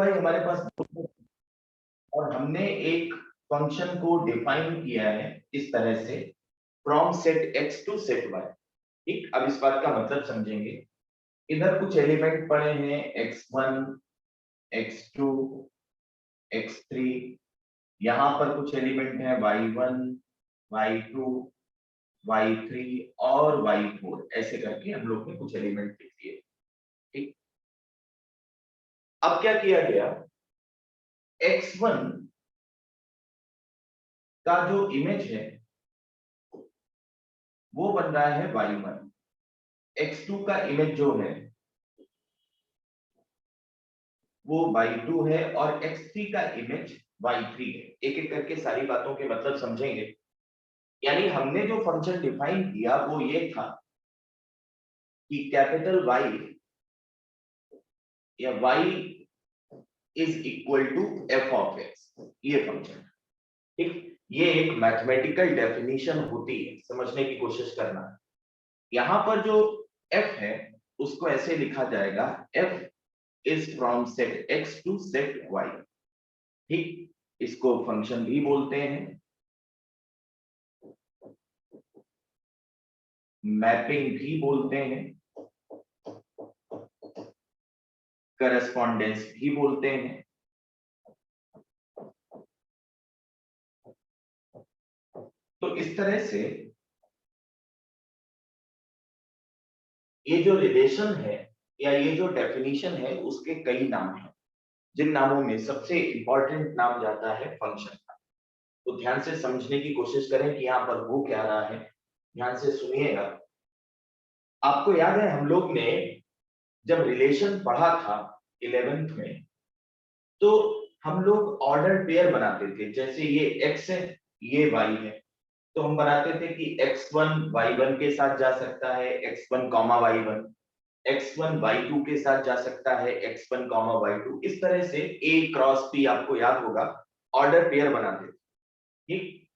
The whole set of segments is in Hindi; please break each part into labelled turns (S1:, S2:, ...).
S1: भाई हमारे पास और हमने एक फंक्शन को डिफाइन किया है इस तरह से from set x to set y। ठीक, अब इस बात का मतलब समझेंगे। इधर कुछ एलिमेंट पड़े हैं x1 x2 x3, यहाँ पर कुछ एलिमेंट है y1 y2 y3 और y4, ऐसे करके हम लोग ने कुछ एलिमेंट लिख दिए। ठीक, अब क्या किया गया, x1 का जो इमेज है वो बन रहा है y1, x2 का इमेज जो है वो y2 है और x3 का इमेज y3 है। एक एक करके सारी बातों के मतलब समझेंगे। यानी हमने जो फंक्शन डिफाइन किया वो ये था कि कैपिटल Y या y is equal to f of x, ये फंक्शन। ठीक, ये एक मैथमेटिकल डेफिनेशन होती है, समझने की कोशिश करना। यहां पर जो f है उसको ऐसे लिखा जाएगा, f is from set x to set y। ठीक, इसको फंक्शन भी बोलते हैं, मैपिंग भी बोलते हैं, करस्पॉन्डेंस भी बोलते हैं। तो इस तरह से ये जो रिलेशन है या ये जो डेफिनेशन है उसके कई नाम हैं, जिन नामों में सबसे इंपॉर्टेंट नाम जाता है फंक्शन का। तो ध्यान से समझने की कोशिश करें कि यहाँ पर हो क्या रहा है, ध्यान से सुनिएगा। आपको याद है हम लोग ने जब रिलेशन पढ़ा था 11th में, तो हम लोग ऑर्डर पेयर बनाते थे। जैसे ये x है ये y है, तो हम बनाते थे कि x1 y1 के साथ जा सकता है, x1 y1, x1 y2 के साथ जा सकता है, x1 y2। इस तरह से a क्रॉस p, आपको याद होगा, ऑर्डर पेयर बनाते थे। ठीक,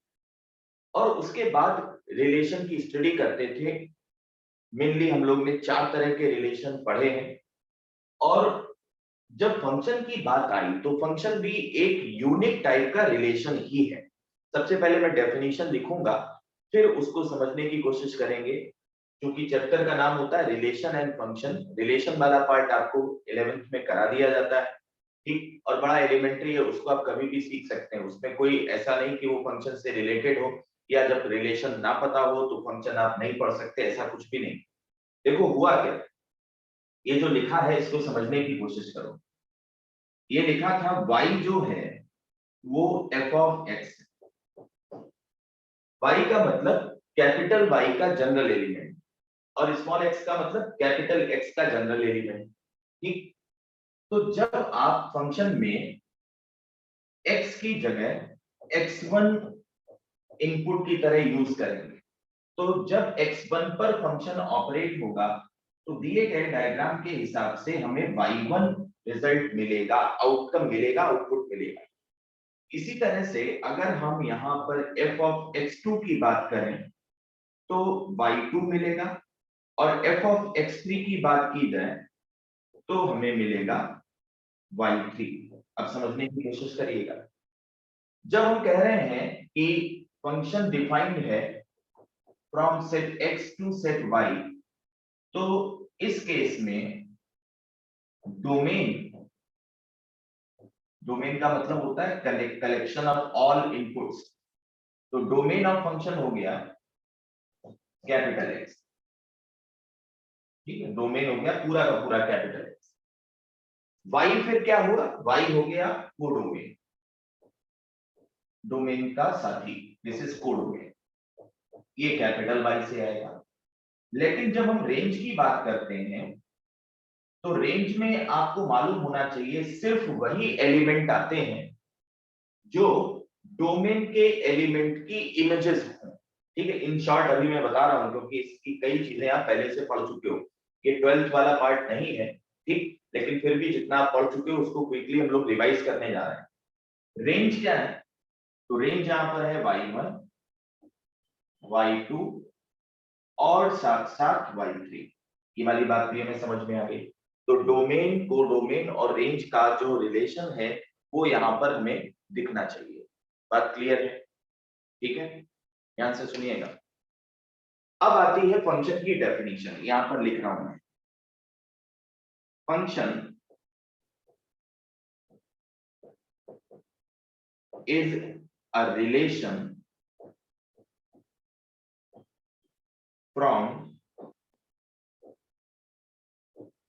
S1: और उसके बाद रिलेशन की स्टडी करते थे। मेनली हम लोग ने 4 तरह के रिलेशन पढ़े हैं। और जब फंक्शन की बात आई तो फंक्शन भी एक यूनिक टाइप का रिलेशन ही है। सबसे पहले मैं डेफिनेशन लिखूंगा, फिर उसको समझने की कोशिश करेंगे, क्योंकि चैप्टर का नाम होता है रिलेशन एंड फंक्शन। रिलेशन वाला पार्ट आपको 11th में करा दिया जाता है। ठीक, और बड़ा एलिमेंट्री है, उसको आप कभी भी सीख सकते हैं। उसमें कोई ऐसा नहीं कि वो फंक्शन से रिलेटेड हो, या जब रिलेशन ना पता हो तो फंक्शन आप नहीं पढ़ सकते, ऐसा कुछ भी नहीं। देखो हुआ क्या, ये जो लिखा है इसको समझने की कोशिश करो। ये लिखा था y जो है वो f ऑफ x है। y का मतलब कैपिटल Y का जनरल एलिमेंट और स्मॉल x का मतलब कैपिटल X का जनरल एलिमेंट। ठीक, तो जब आप फंक्शन में x की जगह x1 इनपुट की तरह यूज करेंगे, तो जब x1 पर फंक्शन ऑपरेट होगा तो दिए गए डायग्राम के हिसाब से हमें y1 रिजल्ट मिलेगा, आउटकम मिलेगा, आउटपुट मिलेगा। इसी तरह से अगर हम यहाँ पर f ऑफ x2 की बात करें तो y2 मिलेगा, और f ऑफ x3 की बात की जाए तो हमें मिलेगा y3। अब समझने की कोशिश करिएगा। जब हम कह रहे हैं कि फंक्शन डिफाइंड है from set x to set y, तो इस केस में डोमेन, डोमेन का मतलब होता है कलेक्शन ऑफ ऑल इनपुट्स। तो डोमेन ऑफ फंक्शन हो गया कैपिटल X। ठीक है, डोमेन हो गया पूरा का पूरा कैपिटल X। y फिर क्या होगा, y हो गया को डोमेन, डोमेन का साथी, दिस इज को डोमेन, ये कैपिटल Y से आएगा। लेकिन जब हम रेंज की बात करते हैं तो रेंज में आपको मालूम होना चाहिए सिर्फ वही एलिमेंट आते हैं जो डोमेन के एलिमेंट की इमेजेस हों। ठीक है, इन शॉर्ट अभी मैं बता रहा हूं क्योंकि इसकी कई चीजें आप पहले से पढ़ चुके हो, ये 12th वाला पार्ट नहीं है। ठीक, लेकिन फिर भी जितना आप पढ़ चुके हो उसको क्विकली हम लोग रिवाइज करने जा रहे हैं। रेंज क्या है, तो रेंज यहां पर है y1 y2 और साथ साथ y3। ये वाली बात भी हमें समझ में आ गई। तो डोमेन, कोडोमेन और रेंज का जो रिलेशन है वो यहाँ पर हमें दिखना चाहिए। बात क्लियर है? ठीक है, ध्यान से सुनिएगा। अब आती है फंक्शन की डेफिनेशन, यहां पर लिख रहा हूं मैं। Function is a relation from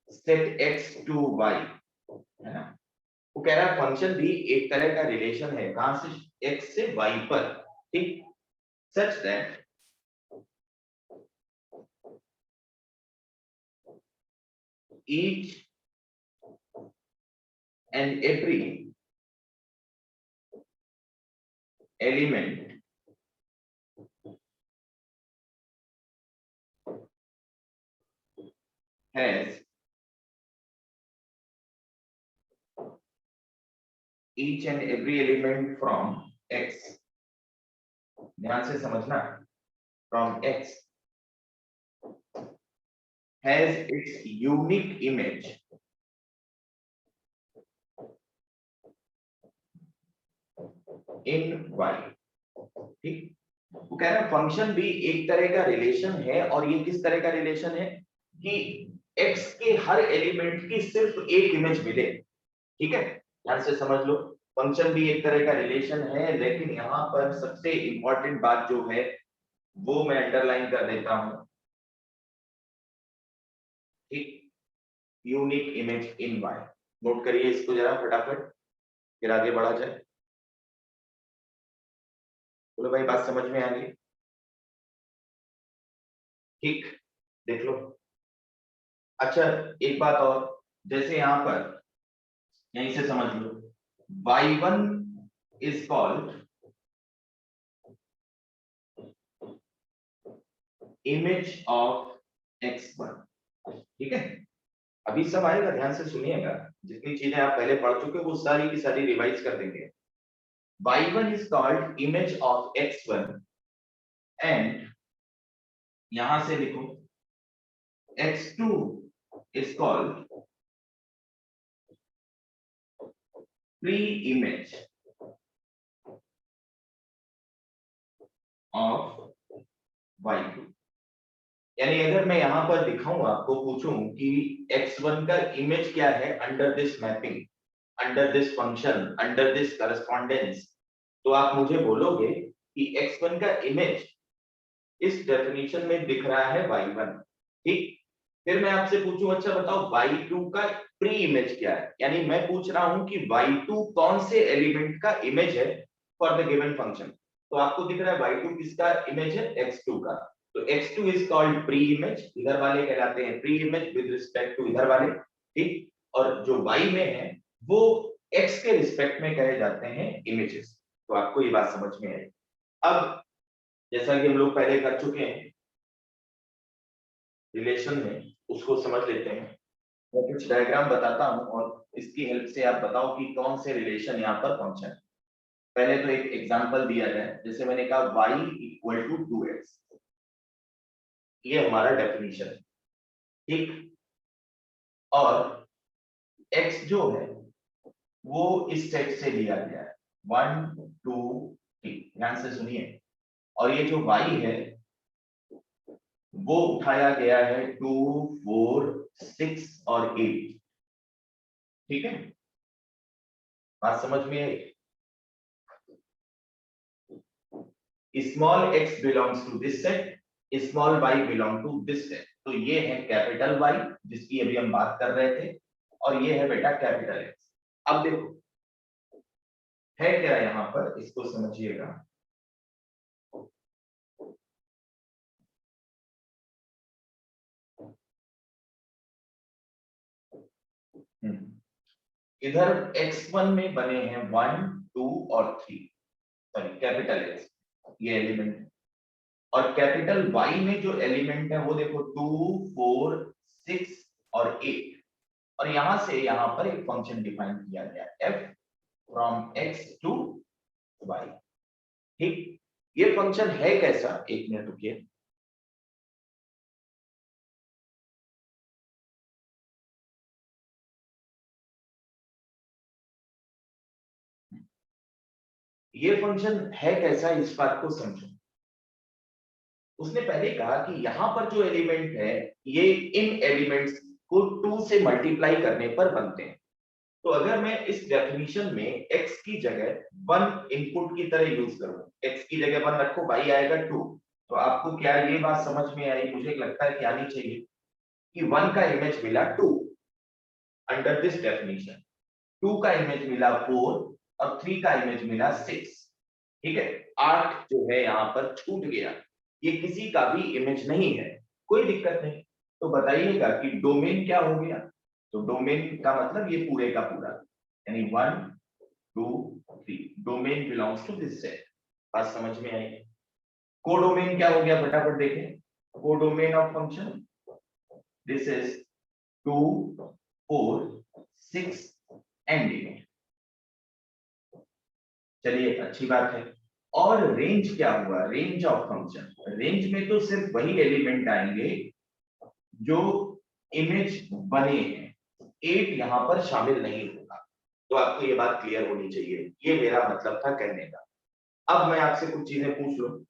S1: set x to y, है ना। वो कह रहा है फंक्शन भी एक तरह का रिलेशन है, कहां से? x से y पर, ठीक। Such that each and every element has each and every element from x, ध्यान से समझना, from x has its unique image in y, ठीक। वो कह रहा है फंक्शन भी एक तरह का रिलेशन है, और ये किस तरह का रिलेशन है कि x के हर एलिमेंट की सिर्फ एक इमेज मिले, ठीक है। ध्यान से समझ लो, फंक्शन भी एक तरह का रिलेशन है, लेकिन यहाँ पर सबसे इंपॉर्टेंट बात जो है वो मैं अंडरलाइन कर देता हूं, ठीक। यूनिक इमेज इन वाई, नोट करिए इसको जरा फटाफट, फिर आगे बढ़ा जाए। बोलो भाई, बात समझ में आ गई? ठीक, देख लो। अच्छा, एक बात और, जैसे यहाँ पर यहीं से समझ लो, y1 is called image of x1, ठीक है। अभी सब आएगा, ध्यान से सुनिएगा, जितनी चीजें आप पहले पढ़ चुके हो वो सारी की सारी रिवाइज कर देंगे। y1 is called image of x1 and यहां से लिखो x2 is called pre-image of y2। यानी अगर मैं यहां पर दिखाऊं, आपको पूछूं कि x1 का इमेज क्या है under this mapping, under this function, under this correspondence, तो आप मुझे बोलोगे कि x1 का इमेज इस डेफिनेशन में दिख रहा है y1, ठीक। फिर मैं आपसे पूछूं, अच्छा बताओ y2 का प्री इमेज क्या है, यानी मैं पूछ रहा हूं कि y2 कौन से एलिमेंट का इमेज है फॉर द गिवन फंक्शन। तो आपको दिख रहा है y2 किसका इमेज है? x2 का। तो x2 is called pre image, इधर वाले कहलाते हैं pre image with respect to इधर वाले, ठीक। और जो y में है वो x के रिस्पेक्ट में कहे जाते हैं इमेजेस। तो आपको ये बात समझ में आई। अब जैसा कि हम लोग पहले कर चुके हैं रिलेशन में, उसको समझ लेते हैं। मैं कुछ डायग्राम बताता हूं और इसकी हेल्प से आप बताओ कि कौन से रिलेशन यहाँ पर फंक्शन है। पहले तो एक एग्जांपल दिया जाए, जैसे मैंने कहा y इक्वल टू 2x, ये हमारा डेफिनेशन है, ठीक। और x जो है वो इस सेट से लिया गया है 1 2 3, ध्यान से सुनिए। और ये जो y है वो उठाया गया है 2 4 6 और 8, ठीक है। बात समझ में आई? Small x belongs to this set, small y belong to this set. तो ये है कैपिटल Y जिसकी अभी हम बात कर रहे थे, और ये है बेटा कैपिटल X। अब देखो है क्या यहाँ पर, इसको समझिएगा। इधर x1 में बने हैं 1 2 और 3, सॉरी कैपिटल X ये एलिमेंट है। और कैपिटल Y में जो एलिमेंट है वो देखो 2 4 6 और 8। और यहां से यहां पर एक फंक्शन डिफाइन किया गया f from x to y, ठीक। ये फंक्शन है कैसा, एक मिनट रुकिए। ये फंक्शन है कैसा, इस बात को समझो। उसने पहले कहा कि यहां पर जो एलिमेंट है ये इन एलिमेंट्स को 2 से मल्टीप्लाई करने पर बनते हैं। तो अगर मैं इस डेफिनेशन में x की जगह 1 इनपुट की तरह यूज करूं, x की जगह 1 रखो, y आएगा 2, तो आपको क्या ये बात समझ में आई? मुझे लगता है कि आनी चाहिए कि 1 का इमेज मिला 2 अंडर दिस डेफिनेशन, 2 का इमेज मिला 4 और 3 का इमेज मिला 6। ठीक है, 8 जो है यहाँ पर छूट गया, ये किसी का भी इमेज नहीं है, कोई दिक्कत नहीं। तो बताइएगा कि डोमेन क्या हो गया? तो डोमेन का मतलब ये पूरे का पूरा, यानी 1 2 3 domain belongs to this set. बात समझ में आई? कोडोमेन क्या हो गया, फटाफट देखें। Codomain of function, this is 2 4 6 ending. चलिए, अच्छी बात है। और रेंज क्या हुआ? रेंज ऑफ फंक्शन, रेंज में तो सिर्फ वही एलिमेंट आएंगे जो इमेज बने हैं, 8 यहां पर शामिल नहीं होगा। तो आपको ये बात क्लियर होनी चाहिए, ये मेरा मतलब था कहने का। अब मैं आपसे कुछ चीजें पूछ लूं,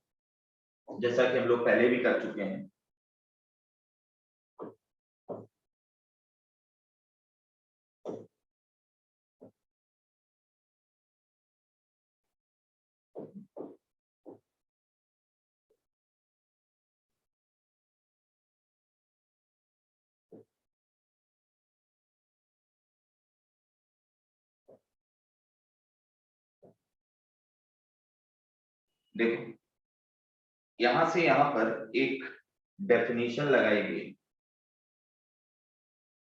S1: जैसा कि हम लोग पहले भी कर चुके हैं। देखो, यहां से यहां पर एक डेफिनेशन लगाई गई,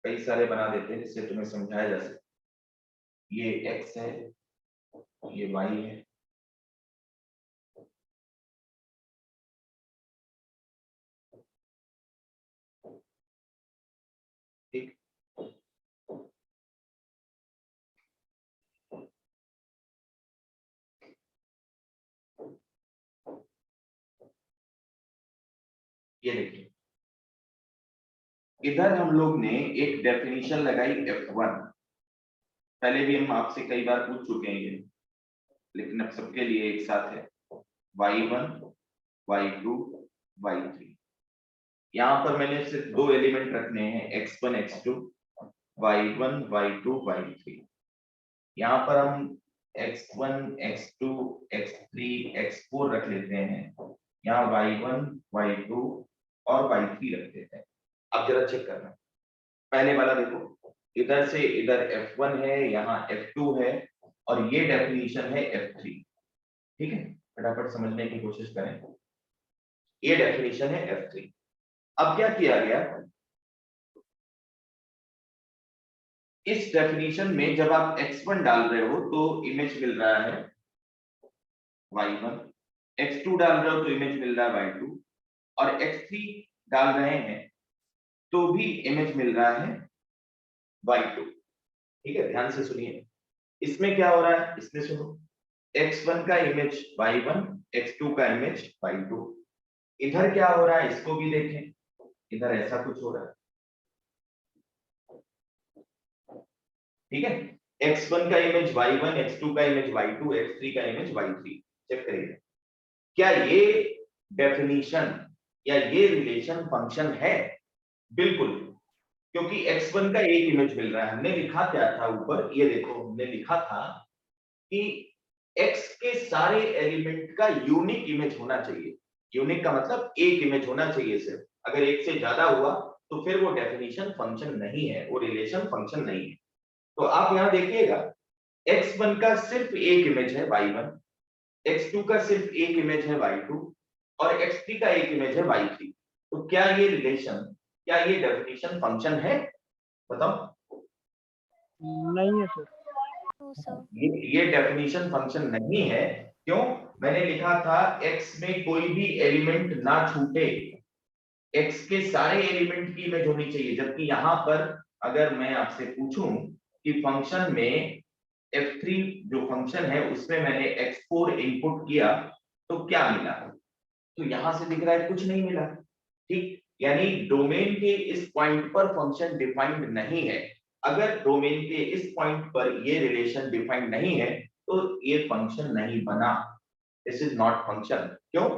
S1: कई सारे बना देते हैं जिससे तुम्हें समझाया जा सके। ये x है, ये y है, ठीक। ये देखिए, इधर हम लोग ने एक डेफिनेशन लगाई f1, पहले भी हम आपसे कई बार पूछ चुके हैं ये, लेकिन अब सबके लिए एक साथ है। y1 y2 y3, यहाँ पर मैंने सिर्फ 2 एलिमेंट रखने हैं, x1 x2, y1 y2 y3। यहाँ पर हम x1 x2 x3 x4 रख लेते हैं, यहाँ y1 y2 और y3 रख देते हैं। अब जरा चेक करना, पहले वाला देखो, इधर से इधर f1 है, यहाँ f2 है और ये डेफिनेशन है f3। ठीक है, फटाफट समझने की कोशिश करें। ये डेफिनेशन है f3। अब क्या किया गया, इस डेफिनेशन में जब आप x1 डाल रहे हो तो इमेज मिल रहा है y1, x2 डाल रहे हो तो इमेज मिल रहा है y2, और x3 डाल रहे हैं तो भी इमेज मिल रहा है y2। ठीक है, ध्यान से सुनिए, इसमें क्या हो रहा है, इसमें सुनो, x1 का इमेज y1, x2 का इमेज y2। इधर क्या हो रहा है इसको भी देखें, इधर ऐसा कुछ हो रहा है। ठीक है, x1 का इमेज y1, x2 का इमेज y2, x3 का इमेज y3। चेक करिए, क्या ये डेफिनेशन या ये रिलेशन फंक्शन है? बिल्कुल, क्योंकि x1 का एक इमेज मिल रहा है। हमने लिखा क्या था ऊपर, ये देखो, हमने लिखा था कि x के सारे एलिमेंट का यूनिक इमेज होना चाहिए। यूनिक का मतलब एक इमेज होना चाहिए सिर्फ, अगर एक से ज्यादा हुआ तो फिर वो डेफिनेशन फंक्शन नहीं है, वो रिलेशन फंक्शन नहीं है। तो आप यहां देखिएगा, x1 का सिर्फ एक इमेज है y1, x2 का सिर्फ एक इमेज है y2 और x3 का एक इमेज है y3। तो क्या ये रिलेशन, क्या ये डेफिनेशन फंक्शन है? बताओ।
S2: नहीं है सर।
S1: ये डेफिनेशन फंक्शन नहीं है। क्यों? मैंने लिखा था x में कोई भी एलिमेंट ना छूटे, x के सारे एलिमेंट की इमेज होनी चाहिए। जबकि यहां पर अगर मैं आपसे पूछूं कि फंक्शन में f3 जो फंक्शन है उसमें मैंने x4 इनपुट किया तो क्या मिला, तो यहां से दिख रहा है कुछ नहीं मिला। ठीक, यानी डोमेन के इस पॉइंट पर फंक्शन डिफाइंड नहीं है। अगर डोमेन के इस पॉइंट पर ये रिलेशन डिफाइंड नहीं है तो ये फंक्शन नहीं बना, दिस इज नॉट फंक्शन। क्यों?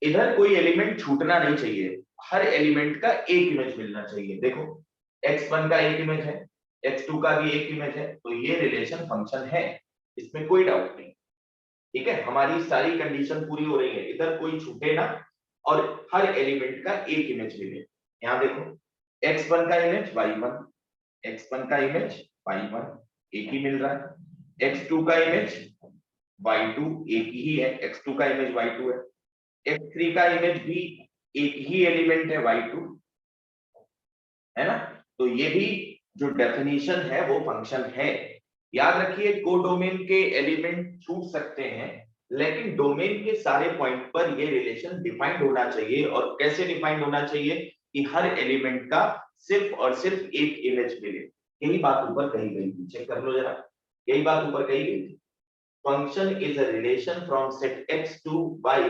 S1: इधर कोई एलिमेंट छूटना नहीं चाहिए, हर एलिमेंट का एक इमेज मिलना चाहिए। देखो x1 का एक इमेज है, x2 का भी एक इमेज है, तो ये रिलेशन फंक्शन है, इसमें कोई डाउट नहीं। ठीक है, हमारी सारी कंडीशन पूरी हो रही है, इधर कोई छूटे ना और हर एलिमेंट का एक इमेज मिले। यहाँ देखो x1 का इमेज y1, x1 का इमेज y1 एक ही मिल रहा है, x2 का इमेज y2 एक ही है, x2 का इमेज y2 है, x3 का इमेज भी एक ही एलिमेंट है y2, है ना। तो ये भी जो डेफिनेशन है वो फंक्शन है। याद रखिए कोडोमेन के एलिमेंट छूट सकते हैं, लेकिन डोमेन के सारे पॉइंट पर ये रिलेशन डिफाइंड होना चाहिए। और कैसे डिफाइंड होना चाहिए? कि हर एलिमेंट का सिर्फ और सिर्फ एक इमेज मिले। यही बात ऊपर कही गई थी, चेक कर लो जरा, यही बात ऊपर कही गई थी। Function is a relation from set x to y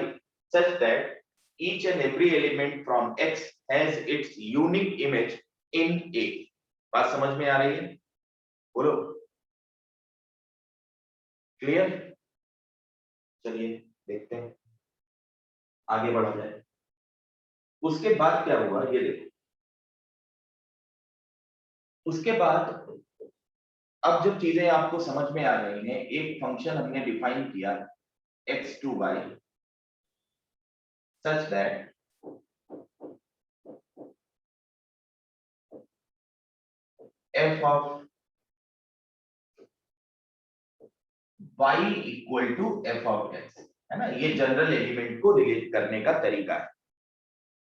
S1: such that each and every element from x has its unique image in A। बात समझ में आ रही है? बोलो, क्लियर? चलिए देखते हैं, आगे बढ़ा जाए। उसके बाद क्या हुआ ये देखो, उसके बाद अब जब चीजें आपको समझ में आ रही हैं, एक फंक्शन हमने डिफाइन किया x to y such that f of y equal to f of x, है ना। ये जनरल एलिमेंट को रिलेट करने का तरीका है।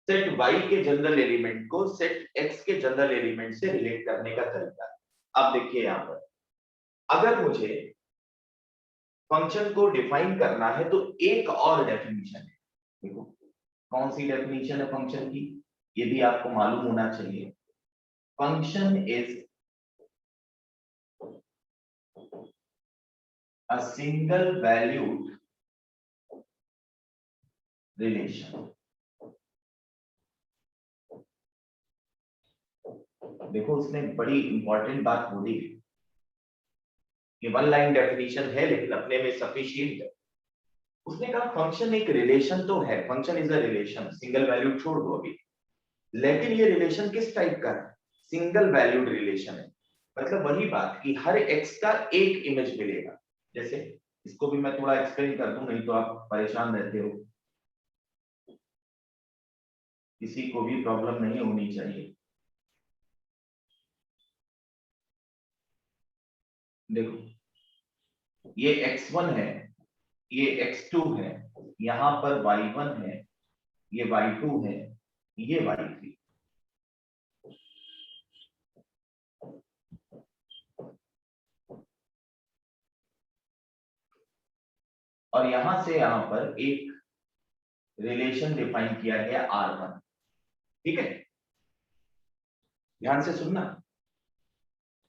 S1: सेट y के जनरल एलिमेंट को सेट x के जनरल एलिमेंट से रिलेट करने का तरीका है। अब देखिए यहाँ पर अगर मुझे फंक्शन को डिफाइन करना है तो एक और डेफिनेशन है। देखो कौन सी डेफिनेशन है फंक्शन की, ये भी आपको मालूम होना चाहिए। Function is a single valued relation. देखो उसने बड़ी इंपॉर्टेंट बात बोली, ये वन लाइन डेफिनेशन है लेकिन अपने में सफिशिएंट है। उसने कहा फंक्शन एक रिलेशन तो है, function is a relation, single valued छोड़ दो अभी, लेकिन ये रिलेशन किस टाइप का है? सिंगल वैल्यूड रिलेशन है। मतलब वही बात कि हर x का एक इमेज मिलेगा। जैसे इसको भी मैं थोड़ा एक्सप्लेन कर दूं, नहीं तो आप परेशान रहते हो, किसी को भी प्रॉब्लम नहीं होनी चाहिए। देखो ये x1 है, ये x2 है, यहां पर y1 है, ये y2 है, ये y3। और यहां से यहां पर एक रिलेशन डिफाइन किया गया R1। ठीक है, ध्यान से सुनना।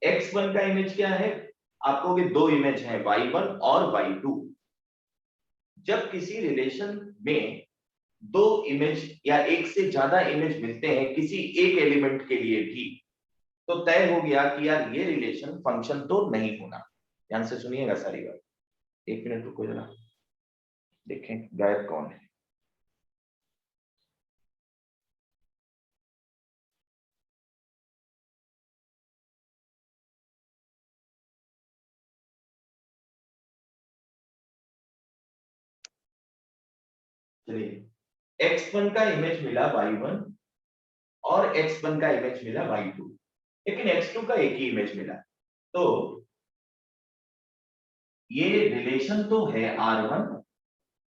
S1: x1 का इमेज क्या है? आपको भी दो इमेज है y1 और y2। जब किसी रिलेशन में दो इमेज या एक से ज्यादा इमेज मिलते हैं किसी एक एलिमेंट के लिए भी, तो तय हो गया कि यार ये रिलेशन फंक्शन तो नहीं होना। ध्यान से सुनिएगा सारी बात। एक मिनट रुको जरा, देखें गायब कौन है। चलिए x1 का इमेज मिला y1 और x1 का इमेज मिला y2, लेकिन x2 का एक ही इमेज मिला। तो ये रिलेशन तो है R1,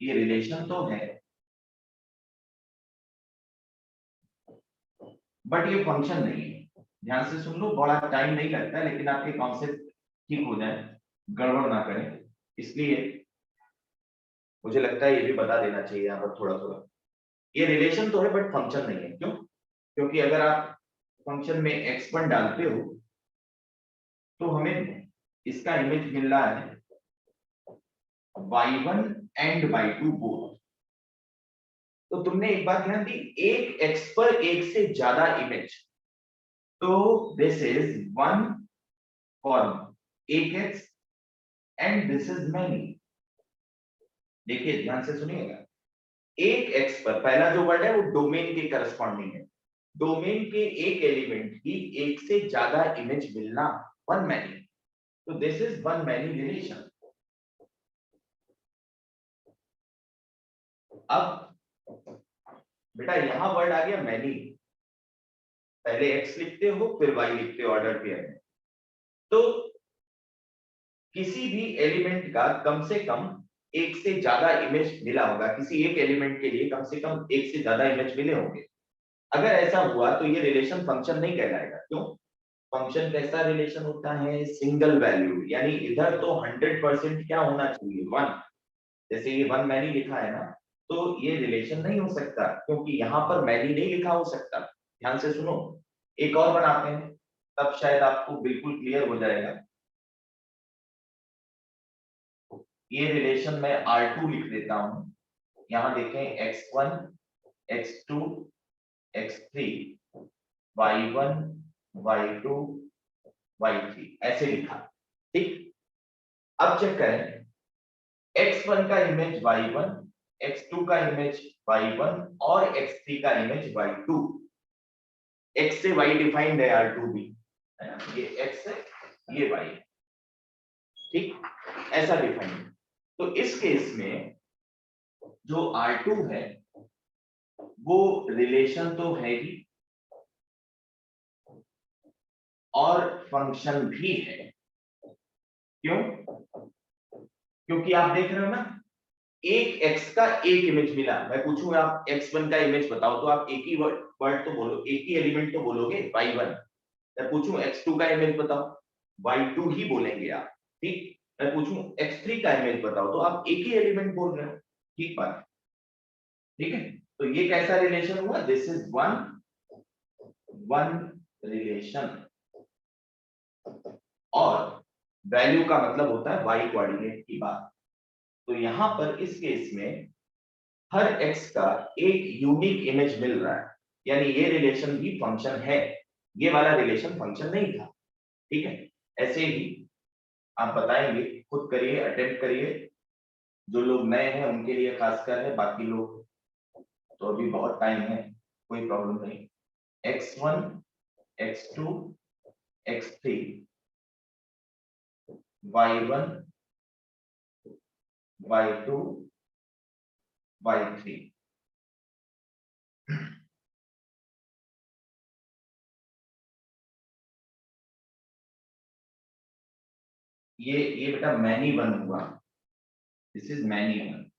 S1: ये रिलेशन तो है, बट ये फंक्शन नहीं है। ध्यान से सुन लो, बड़ा टाइम नहीं लगता है, लेकिन आपके कॉन्सेप्ट ठीक हो जाए, गड़बड़ ना करें, इसलिए मुझे लगता है ये भी बता देना चाहिए यहाँ पर थोड़ा थोड़ा। ये रिलेशन तो है बट फंक्शन नहीं है। क्यों? क्योंकि अगर आप फंक्शन में x1 डालते हो तो हमें इसका इमेज मिल रहा है y1 एंड y2 बोथ। तो तुमने एक बात ध्यान दी, एक x पर एक से ज्यादा इमेज, तो दिस इज वन फॉर एक x and this is many. देखिए ध्यान से सुनिएगा, एक एक्स पर पहला जो वर्ड है वो डोमेन के करस्पॉन्डिंग है। डोमेन के एक एलिमेंट की एक से ज्यादा इमेज मिलना, वन मैनी। तो this is one many relation. अब बेटा यहां वर्ड आ गया मैनी, पहले एक्स लिखते हो फिर वाई लिखते हो ऑर्डर पेयर में। तो किसी भी एलिमेंट का कम से कम एक से ज्यादा इमेज मिला होगा, किसी एक एलिमेंट के लिए कम से कम एक से ज्यादा इमेज मिले होंगे। अगर ऐसा हुआ तो ये रिलेशन फंक्शन नहीं कहलाएगा। क्यों? फंक्शन कैसा रिलेशन होता है? सिंगल वैल्यू, यानी इधर तो 100% क्या होना चाहिए? वन। जैसे ये वन मैनी लिखा है ना, तो ये रिलेशन नहीं हो सकता क्योंकि यहाँ पर मैनी नहीं लिखा हो सकता। ध्यान से सुनो, एक और बनाते हैं, तब शायद आपको बिल्कुल क्लियर हो जाएगा। ये रिलेशन मैं R2 लिख देता हूं। यहां देखें x1, x2, x3, y1, y2, y3 ऐसे लिखा। ठीक, अब चेक करें, x1 का इमेज y1, x2 का इमेज y1 और x3 का इमेज y2। x से y डिफाइंड है R2 भी, है ना? ये x है, ये y है। ठीक, ऐसा डिफाइंड। तो इस केस में जो R2 है वो रिलेशन तो है ही और फंक्शन भी है। क्यों? क्योंकि आप देख रहे हो ना, एक x का एक इमेज मिला। मैं पूछूं आप x1 का इमेज बताओ तो आप एक ही वर्ड तो बोलो, एक ही एलिमेंट तो बोलोगे, y1। मैं पूछूं x2 का इमेज बताओ, y2 ही बोलेंगे आप। ठीक, मैं पूछूं x3 का इमेज बताओ तो आप एक ही एलिमेंट बोल रहे हो। ठीक बात, ठीक है। तो ये कैसा रिलेशन हुआ? This is one one relation. और वैल्यू का मतलब होता है y कोऑर्डिनेट की बात। तो यहां पर इस केस में हर x का एक यूनिक इमेज मिल रहा है, यानी ये रिलेशन भी फंक्शन है। ये वाला रिलेशन फंक्शन नहीं था। ठीक है, ऐसे ही आप बताएंगे, खुद करिए, अटेम्प्ट करिए। जो लोग नए हैं उनके लिए खासकर है, बाकी लोग तो अभी बहुत टाइम है, कोई प्रॉब्लम नहीं। x1, x2, x3, y1, y2, y3। ये बेटा मैनी वन हुआ, दिस इज मैनी वन,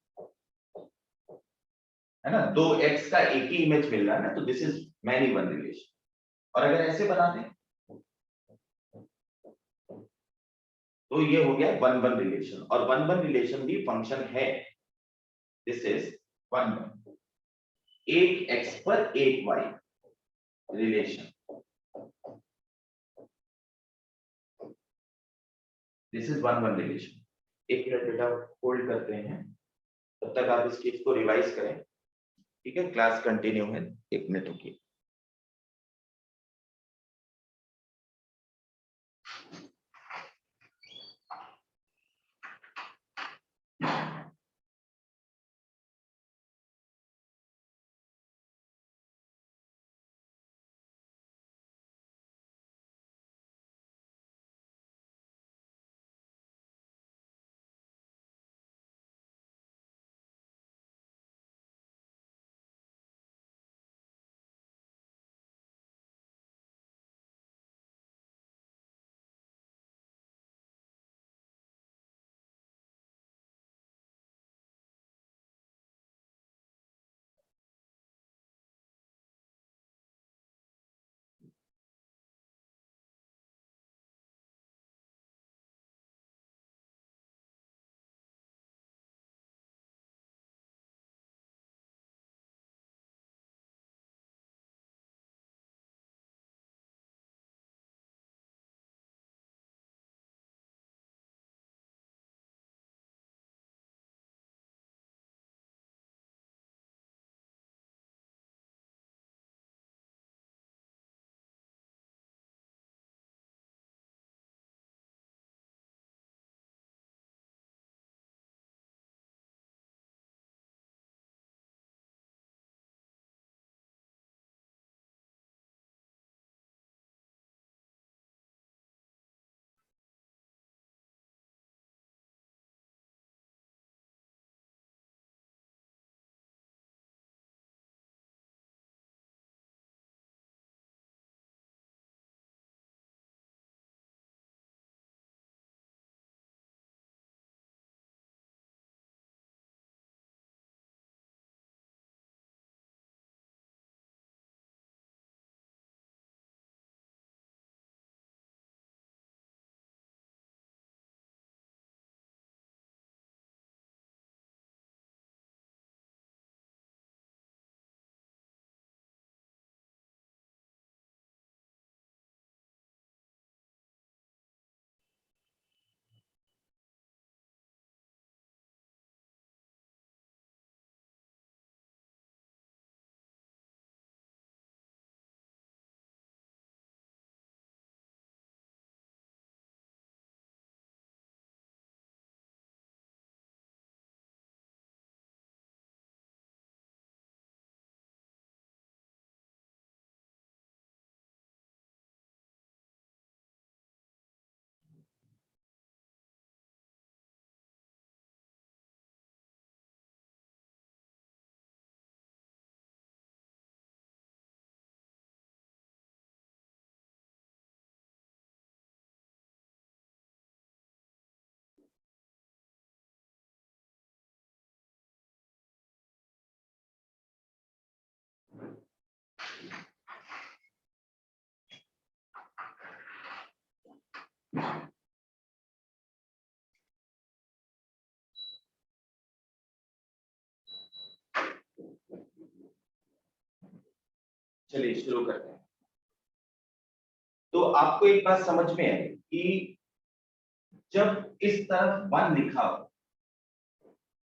S1: है ना? दो एक्स का एक ही इमेज मिल रहा है ना, तो this is many one relation. और अगर ऐसे बना दें तो ये हो गया वन वन रिलेशन, और वन वन रिलेशन भी फंक्शन है। दिस इज वन वन, एक एक्स पर एक Y relation. This is one one relation. एक मिनट बेटा होल्ड करते हैं, तब तक आप इस चीज को रिवाइज करें। ठीक है, क्लास कंटिन्यू है, एक मिनट रुकिए। चलिए शुरू करते हैं। तो आपको एक बात समझ में आई कि जब इस तरफ 1 लिखा हो,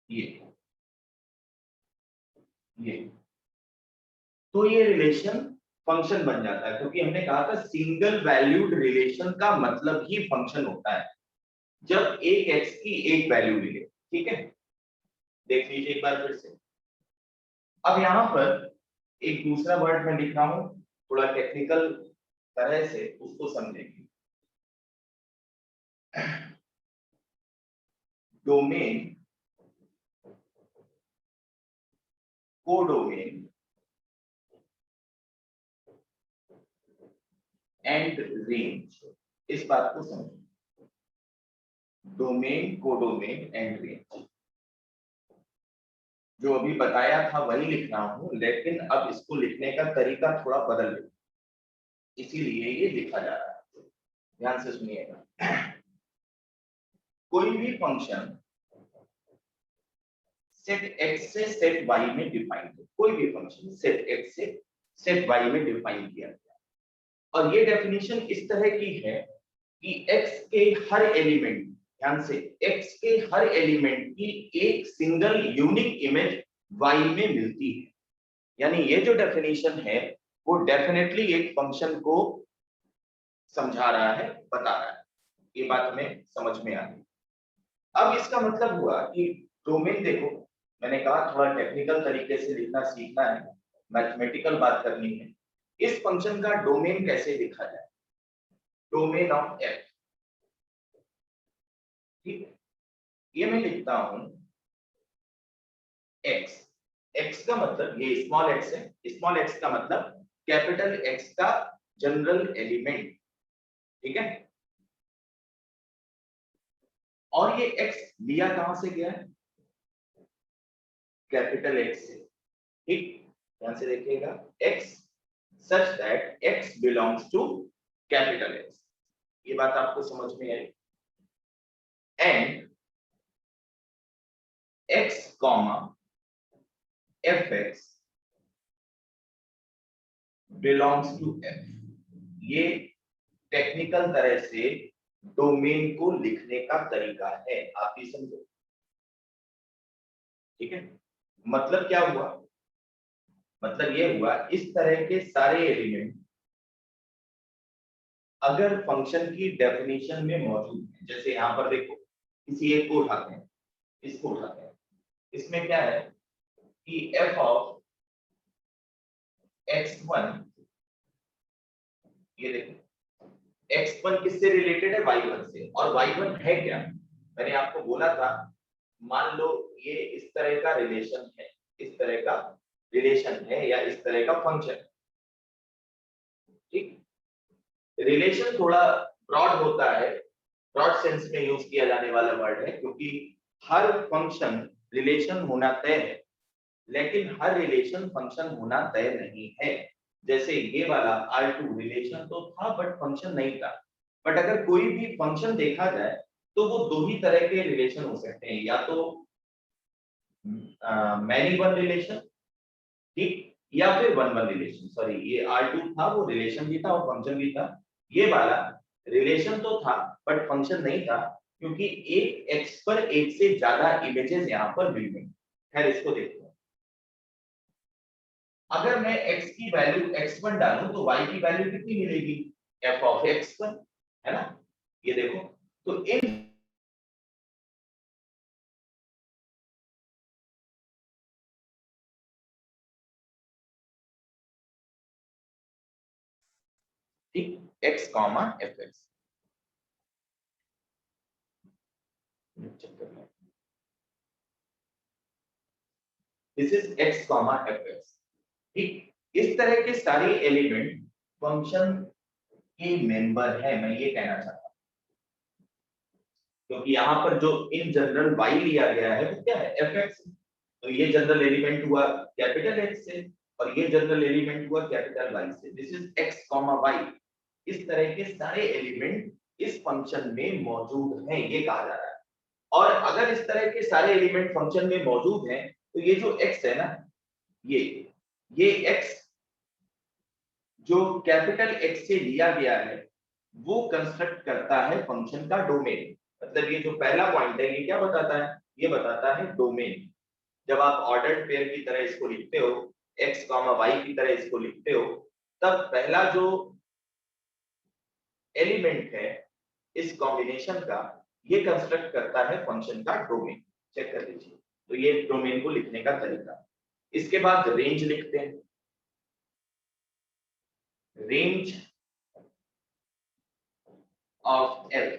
S1: ये तो ये रिलेशन फंक्शन बन जाता है, क्योंकि हमने कहा था सिंगल वैल्यूड रिलेशन का मतलब ही फंक्शन होता है जब एक एक्स की एक वैल्यू मिले। ठीक है, देख लीजिए एक बार फिर से। अब यहाँ पर एक दूसरा वर्ड मैं लिख रहा हूं, थोड़ा टेक्निकल तरह से उसको समझेंगे। डोमेन, कोडोमेन एंड रेंज, इस बात को समझो। डोमेन, कोडोमेन एंड रेंज जो अभी बताया था वही लिख रहा हूं, लेकिन अब इसको लिखने का तरीका थोड़ा बदल गया, इसीलिए ये लिखा जा रहा है। ध्यान से सुनिएगा। कोई भी फंक्शन सेट एक्स से सेट वाई में डिफाइन है, कोई भी फंक्शन सेट एक्स से सेट वाई में डिफाइन किया गया, और ये डेफिनेशन इस तरह की है कि x के हर एलिमेंट, ध्यान से, x के हर एलिमेंट की एक सिंगल यूनिक इमेज y में मिलती है। यानी ये जो डेफिनेशन है वो डेफिनेटली एक फंक्शन को समझा रहा है, बता रहा है। ये बात हमें समझ में आ गई। अब इसका मतलब हुआ कि डोमेन, देखो मैंने कहा थोड़ा टेक्निकल तरीके से लिखना सीखना है, मैथमेटिकल बात करनी है। इस फंक्शन का डोमेन कैसे लिखा जाए? डोमेन ऑफ एफ, ठीक है, ये मैं लिखता हूं एक्स। एक्स का मतलब ये स्मॉल एक्स है, स्मॉल एक्स का मतलब कैपिटल एक्स का जनरल एलिमेंट, ठीक है। और ये एक्स लिया कहां से गया है? कैपिटल एक्स से, ठीक। ध्यान से देखिएगा, X such that X belongs to capital X, ये बात आपको समझ में आई। And X comma F X belongs to F, ये टेक्निकल तरह से डोमेन को लिखने का तरीका है, आप ही समझो, ठीक है। मतलब क्या हुआ? मतलब ये हुआ, इस तरह के सारे एलिमेंट अगर फंक्शन की डेफिनेशन में मौजूद है, जैसे यहां पर देखो, किसी एक को उठाते हैं, इसको उठाते हैं, इसमें क्या है कि f ऑफ x1, ये देखो x1 किससे रिलेटेड है? y1 से। और y1 है क्या? मैंने आपको बोला था, मान लो ये इस तरह का रिलेशन है, इस तरह का रिलेशन है, या इस तरह का फंक्शन, ठीक। रिलेशन थोड़ा ब्रॉड होता है, ब्रॉड सेंस में यूज किया जाने वाला वर्ड है, क्योंकि हर फंक्शन रिलेशन होना तय है, लेकिन हर रिलेशन फंक्शन होना तय नहीं है। जैसे ये वाला R2 रिलेशन तो था बट फंक्शन नहीं था। बट अगर कोई भी फंक्शन देखा जाए तो वो दो ही तरह के रिलेशन हो सकते हैं, या तो मैनी वन रिलेशन, ठीक, या फिर वन वन रिलेशन। सॉरी, ये R2 था, वो रिलेशन भी था और फंक्शन भी था। ये वाला रिलेशन तो था बट फंक्शन नहीं था, क्योंकि एक एक्स पर एक से ज्यादा इमेजेस यहाँ पर मिल गई। खैर, इसको देखते हैं। अगर मैं x की वैल्यू x1 डालूं तो y की वैल्यू कितनी मिलेगी? f ऑफ x1, है ना। ये देखो, तो इन x comma fx, this is x comma fx, ठीक। इस तरह के सारे एलिमेंट फंक्शन के मेंबर है, मैं ये कहना चाहता हूं, क्योंकि यहाँ पर जो इन जनरल y लिया गया है वो क्या है? fx। तो ये जनरल एलिमेंट हुआ कैपिटल X से, और ये जनरल एलिमेंट हुआ कैपिटल Y से। This is x, y। इस तरह के सारे एलिमेंट इस फंक्शन में मौजूद हैं, ये कहा जा रहा है। और अगर इस तरह के सारे एलिमेंट फंक्शन में मौजूद हैं तो ये जो x है ना, ये x जो कैपिटल X से लिया गया है वो कंस्ट्रक्ट करता है फंक्शन का डोमेन। मतलब ये जो पहला पॉइंट है ये क्या बताता है, ये बताता है डोमेन। जब आप ऑर्डर्ड पेयर की तरह इसको लिखते हो, x, y की तरह इसको लिखते हो, तब पहला जो एलिमेंट है इस कॉम्बिनेशन का, ये कंस्ट्रक्ट करता है फंक्शन का डोमेन। चेक कर लीजिए। तो ये डोमेन को लिखने का तरीका। इसके बाद रेंज लिखते हैं। रेंज ऑफ f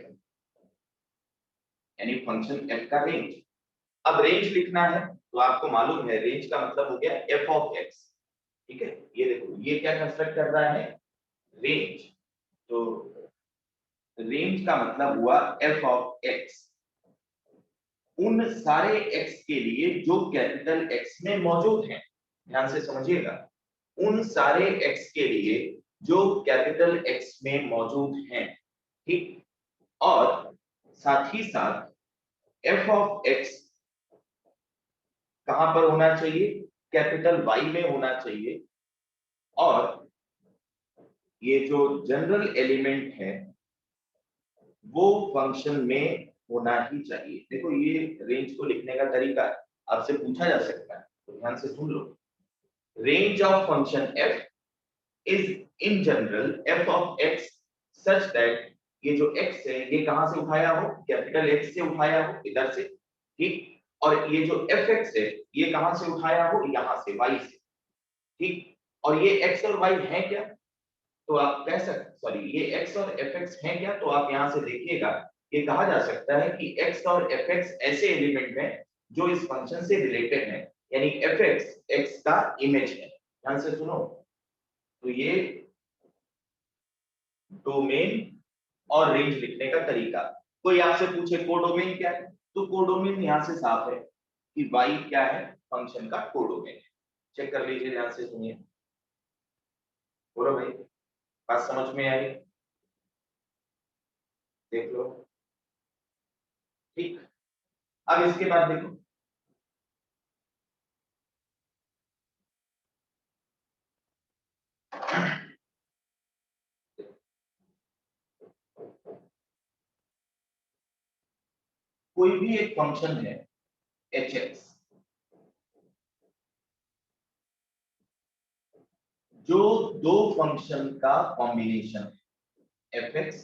S1: यानी फंक्शन f का रेंज। अब रेंज लिखना है तो आपको मालूम है रेंज का मतलब हो गया f ऑफ x। ठीक है, ये देखो ये क्या कंस्ट्रक्ट कर रहा है, रेंज। तो रेंज का मतलब हुआ f ऑफ x उन सारे x के लिए जो कैपिटल X में मौजूद हैं। ध्यान से समझिएगा, उन सारे x के लिए जो कैपिटल X में मौजूद हैं। ठीक, और साथ ही साथ f ऑफ x कहां पर होना चाहिए, कैपिटल Y में होना चाहिए। और ये जो जनरल एलिमेंट है वो फंक्शन में होना ही चाहिए। देखो ये रेंज को लिखने का तरीका आपसे पूछा जा सकता है, तो ध्यान से सुन लो। Range of function f is in general f of x such that ये जो x है ये कहां से उठाया हो, कैपिटल X से उठाया हो, इधर से। ठीक, और ये जो fx है ये कहां से उठाया हो, यहां से, y से। ठीक, और ये x और y है क्या, तो आप कह सकते, सॉरी ये x और fx है क्या, तो आप यहां से देखिएगा ये कहा जा सकता है कि x और fx ऐसे एलिमेंट हैं जो इस फंक्शन से रिलेटेड हैं, यानी fx x का इमेज है। ध्यान से सुनो। तो ये डोमेन और रेंज लिखने का तरीका। कोई आपसे पूछे कोडोमेन क्या है, तो कोडोमेन यहां से साफ है कि y क्या है, फंक्शन का कोडोमेन है। चेक कर लीजिए, ध्यान से सुनिए। बोलो भाई, बात समझ में आई, देख लो। ठीक, अब इसके बाद देखो, कोई भी एक फंक्शन है hx जो दो फंक्शन का कॉम्बिनेशन है, fx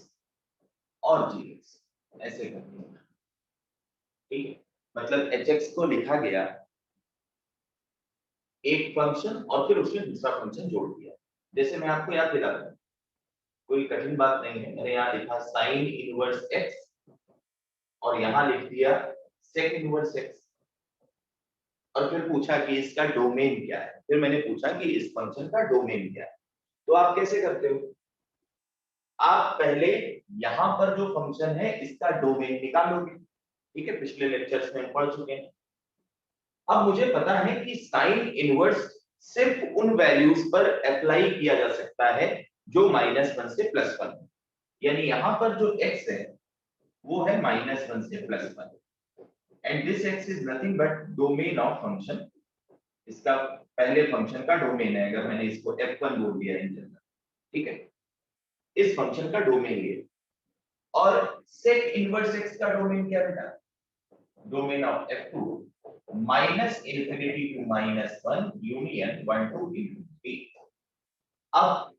S1: और gx, ऐसे करते हैं। ठीक है, मतलब hx को लिखा गया एक फंक्शन और फिर उसमें दूसरा फंक्शन जोड़ दिया। जैसे मैं आपको याद दिलाता हूं, कोई कठिन बात नहीं है। मैंने यहाँ लिखा साइन इनवर्स x और यहाँ लिख दिया सेक इनवर्स x, और फिर पूछा कि इसका डोमेन क्या है। फिर मैंने पूछा कि इस फंक्शन का डोमेन क्या है। तो आप कैसे करते हो, आप पहले यहाँ पर जो फंक्शन है इसका डोमेन निकालोगे। ठीक है, पिछले लेक्चर्स में हम पढ़ चुके हैं। अब मुझे पता है कि साइन इनवर्स सिर्फ उन वैल्यूज पर अप्लाई किया जा सकता है जो -1 से +1 है। यानी यहाँ पर जो x है वो है -1 से +1, and this x is nothing but domain of function. इसका पहले फंक्शन का डोमेन है, अगर मैंने इसको f1 बोल दिया इन जनरल। ठीक है, इस फंक्शन का डोमेन ये। और सेक इनवर्स x का डोमेन क्या बेटा, domain of f2 -∞ to -1 union 1 to ∞। अब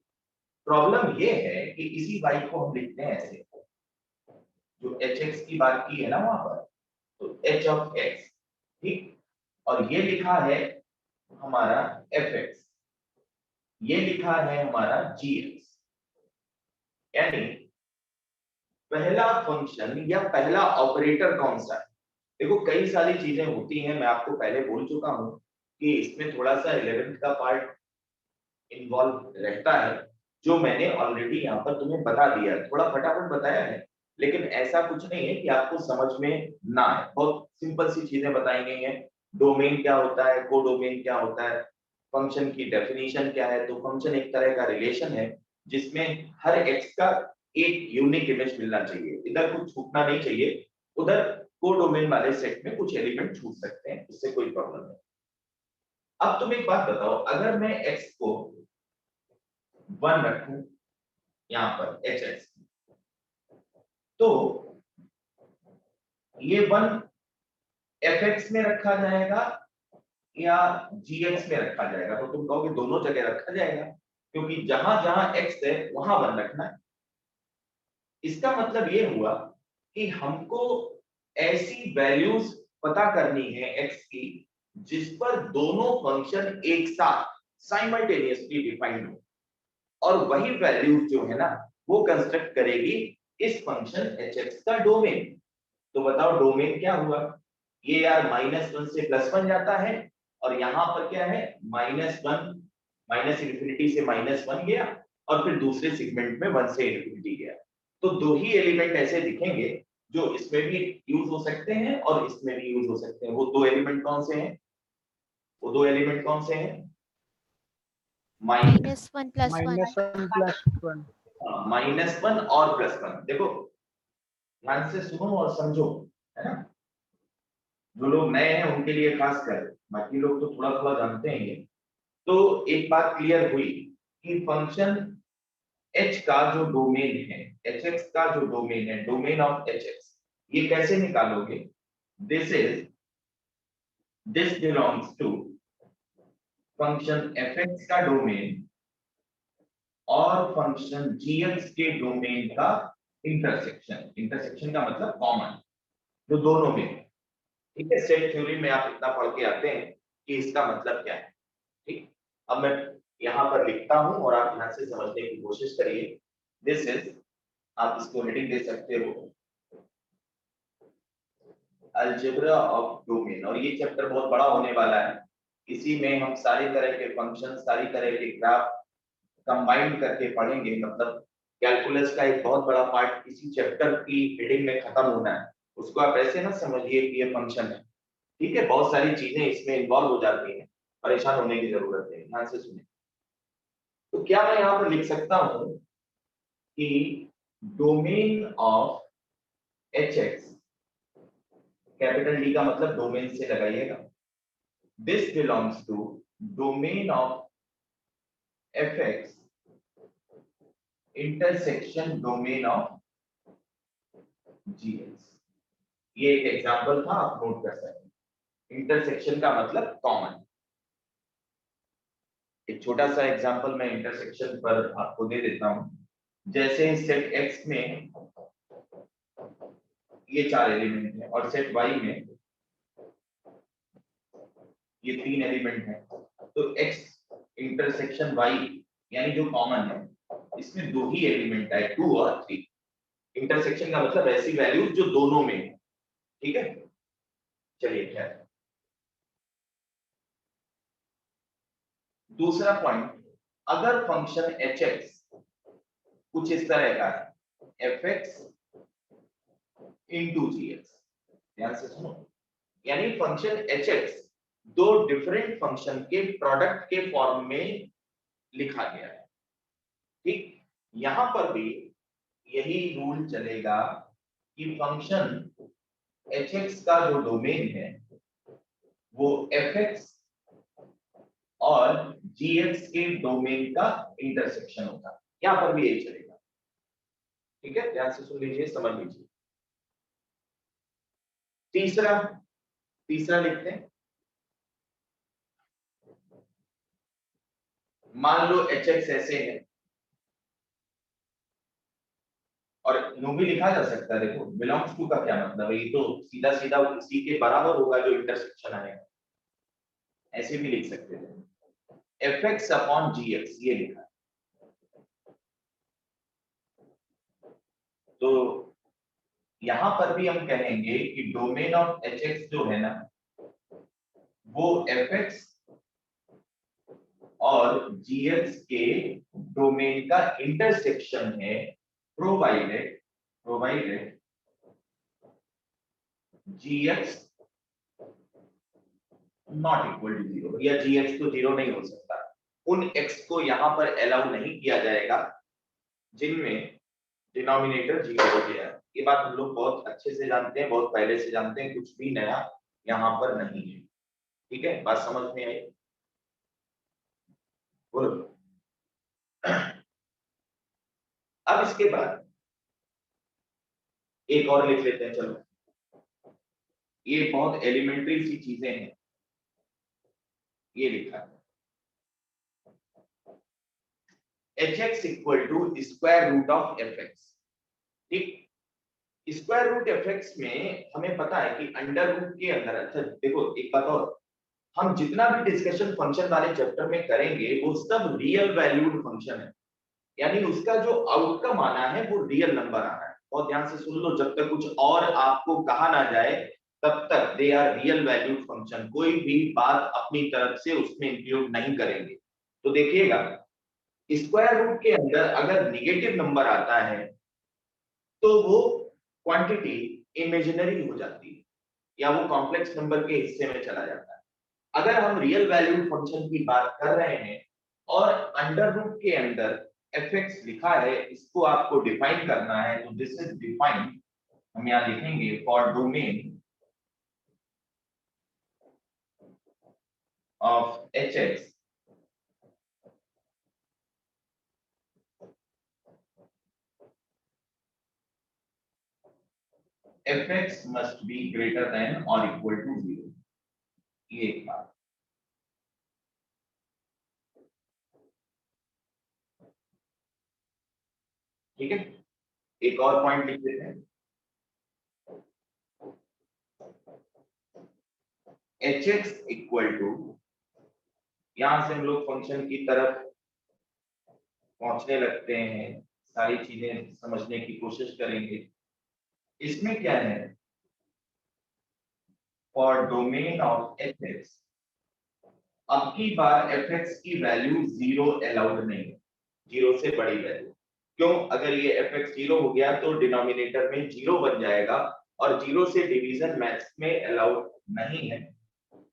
S1: प्रॉब्लम ये है कि इसी y को हम लिखते हैं ऐसे, जो hx की बात की है ना वहां पर, तो h ऑफ x। ठीक, और ये लिखा है हमारा fx, ये लिखा है हमारा gx। यानी पहला फंक्शन या पहला ऑपरेटर कौन सा है। देखो कई सारी चीजें होती हैं, मैं आपको पहले बोल चुका हूं कि इसमें थोड़ा सा 11th का पार्ट इन्वॉल्व रहता है, जो मैंने ऑलरेडी यहाँ पर तुम्हें बता दिया है। थोड़ा फटाफट बताया है, लेकिन ऐसा कुछ नहीं है कि आपको समझ में ना आए। बहुत सिंपल सी चीजें बताई गई हैं। डोमेन क्या होता है, कोडोमेन क्या होता है, फंक्शन की डेफिनेशन क्या है। तो फंक्शन एक तरह का रिलेशन है जिसमें हर एक्स का एक यूनिक इमेज मिलना चाहिए, इधर कुछ छूटना नहीं चाहिए, उधर कोडोमेन वाले सेट में कुछ एलिमेंट छूट सकते हैं, उससे कोई प्रॉब्लम नहीं। अब तुम एक बात बताओ, अगर मैं x को 1 रखूं यहां पर hx, तो ये 1 fx में रखा जाएगा या gx में रखा जाएगा? तो तुम कहोगे दोनों जगह रखा जाएगा, क्योंकि जहां जहां x है वहां 1 रखना है। इसका मतलब ये हुआ कि हमको ऐसी वैल्यूज पता करनी है x की जिस पर दोनों फंक्शन एक साथ साइमल्टेनियसली डिफाइंड हो, और वही वैल्यूज जो है ना वो कंस्ट्रक्ट करेगी इस फंक्शन hx का डोमेन। तो बताओ डोमेन क्या हुआ? ये यार -1 से +1 जाता है, और यहाँ पर क्या है -1 माइनस इन्फिनिटी से -1 गया, और फिर दूसरे सेगमेंट में 1 से इन्फिनिटी गया। तो दो ही एलिमेंट ऐसे दिखेंगे जो इसमें भी यूज हो सकते हैं और इसमें भी यूज हो सकते हैं। वो दो एलिमेंट कौन से हैं? वो दो एलिमेंट कौन से हैं?
S3: -1 + 1।
S2: -1 + 1।
S1: -1 और +1। देखो ध्यान से सुनो और समझो, है ना? जो लोग नए हैं उनके लिए खास कर, बाकी लोग तो थोड़ा थोड़ा जानते हैं ये। तो एक बात क्लियर हुई कि फंक्शन h का जो डोमेन है, hx का जो डोमेन है, डोमेन ऑफ hx, ये कैसे निकालोगे? This belongs to function fx का डोमेन और फंक्शन gx के डोमेन का इंटरसेक्शन। इंटरसेक्शन का मतलब कॉमन, जो दोनों में है। ठीक है, सेट थ्योरी में आप इतना पढ़ के आते हैं कि इसका मतलब क्या है। ठीक, अब मैं यहाँ पर लिखता हूं और आप ध्यान से समझने की कोशिश करिए। दिस इज, आप इसको हेडिंग दे सकते हो अलजेब्रा ऑफ डोमेन, और ये चैप्टर बहुत बड़ा होने वाला है। इसी में हम सारी तरह के फंक्शन, सारी तरह के ग्राफ कंबाइन करके पढ़ेंगे। मतलब कैलकुलस का एक बहुत बड़ा पार्ट इसी चैप्टर की हेडिंग में खत्म होना है। उसको आप ऐसे ना समझिए कि ये फंक्शन है, ठीक है? बहुत सारी चीजें इसमें इन्वॉल्व हो जाती हैं, परेशान होने की जरूरत नहीं, ध्यान से सुनिए। तो क्या मैं यहाँ पर लिख सकता हूँ कि domain of hx, capital D का मतलब डोमेन से लगाइएगा, this belongs to domain of fx intersection domain of gx। ये एक एग्जांपल था, आप नोट कर सकते हैं। इंटरसेक्शन का मतलब कॉमन। एक छोटा सा एग्जांपल मैं इंटरसेक्शन पर आपको दे देता हूं। जैसे सेट x में ये 4 एलिमेंट है और सेट y में ये 3 एलिमेंट है, तो x इंटरसेक्शन y यानी जो कॉमन है, इसमें दो ही एलिमेंट है, 2 और 3। इंटरसेक्शन का मतलब ऐसी वैल्यूज जो दोनों में है। ठीक है, चलिए खैर। दूसरा पॉइंट, अगर फंक्शन hx कुछ इस तरह का है, fx into gx, ध्यान से सुनो, यानी फंक्शन hx दो डिफरेंट फंक्शन के प्रोडक्ट के फॉर्म में लिखा गया है। ठीक, यहां पर भी यही रूल चलेगा कि फंक्शन hx का जो डोमेन है वो fx और gx के डोमेन का इंटरसेक्शन होगा। यहां पर भी यही चलेगा। ठीक है, ध्यान से सुन लीजिए, समझ लीजिए। तीसरा लिखते हैं। मान लो hx ऐसे है, और यूं भी लिखा जा सकता है। देखो बिलोंग्स टू का क्या मतलब है, ये तो सीधा सीधा उसी के बराबर होगा जो इंटरसेक्शन आएगा। ऐसे भी लिख सकते थे, fx अपॉन gx, ये लिखा है। तो यहां पर भी हम कहेंगे कि डोमेन ऑफ hx जो है ना वो fx और gx के डोमेन का इंटरसेक्शन है, provided gx not equal to 0। या gx तो 0 नहीं हो सकता। उन x को यहां पर अलाउ नहीं किया जाएगा जिनमें डिनोमिनेटर 0 हो गया। ये बात हम लोग बहुत अच्छे से जानते हैं, बहुत पहले से जानते हैं, कुछ भी नया यहाँ पर नहीं है। ठीक है, बात समझ में आई? बोलो। अब इसके बाद एक और लिख लेते हैं, चलो। ये बहुत एलिमेंट्री सी चीजें हैं। ये लिखा है H X equal to square root of F X. ठीक, स्क्वायर रूट एफ एक्स में हमें पता है कि अंडर रूट के अंदर, अच्छा देखो एक बात और, हम जितना भी डिस्कशन फंक्शन वाले चैप्टर में करेंगे वो सब रियल वैल्यूड फंक्शन है, यानी उसका जो आउटकम आना है वो रियल नंबर आना है। बहुत ध्यान से सुन लो, जब तक कुछ और आपको कहा ना जाए तब तक they are real valued function, कोई भी बात अपनी तरफ से उसमें इंक्लूड नहीं करेंगे। तो देखिएगा, स्क्वायर रूट के अंदर अगर निगेटिव नंबर आता है तो वो क्वांटिटी इमेजिनरी हो जाती है या वो कॉम्प्लेक्स नंबर के हिस्से में चला जाता है। अगर हम रियल वैल्यूड फंक्शन की बात कर रहे हैं और अंडर रूट के अंदर एफ एक्स लिखा है, इसको आपको डिफाइन करना है, तो दिस इज डिफाइंड, हम यहाँ लिखेंगे for domain of H x F x must be greater than और इक्वल टू 0। ये एक बात। ठीक है, एक और पॉइंट लिख देते हैं, एच एक्स इक्वल टू, यहां से हम लोग फंक्शन की तरफ पहुंचने लगते हैं, सारी चीजें समझने की कोशिश करेंगे। इसमें क्या है, for domain of F x, अब की बार एफ एक्स की वैल्यू 0 अलाउड नहीं है, 0 से बड़ी वैल्यू। क्यों? अगर ये एफ एक्स 0 हो गया तो डिनोमिनेटर में 0 बन जाएगा और 0 से डिवीजन मैथ्स में अलाउड नहीं है।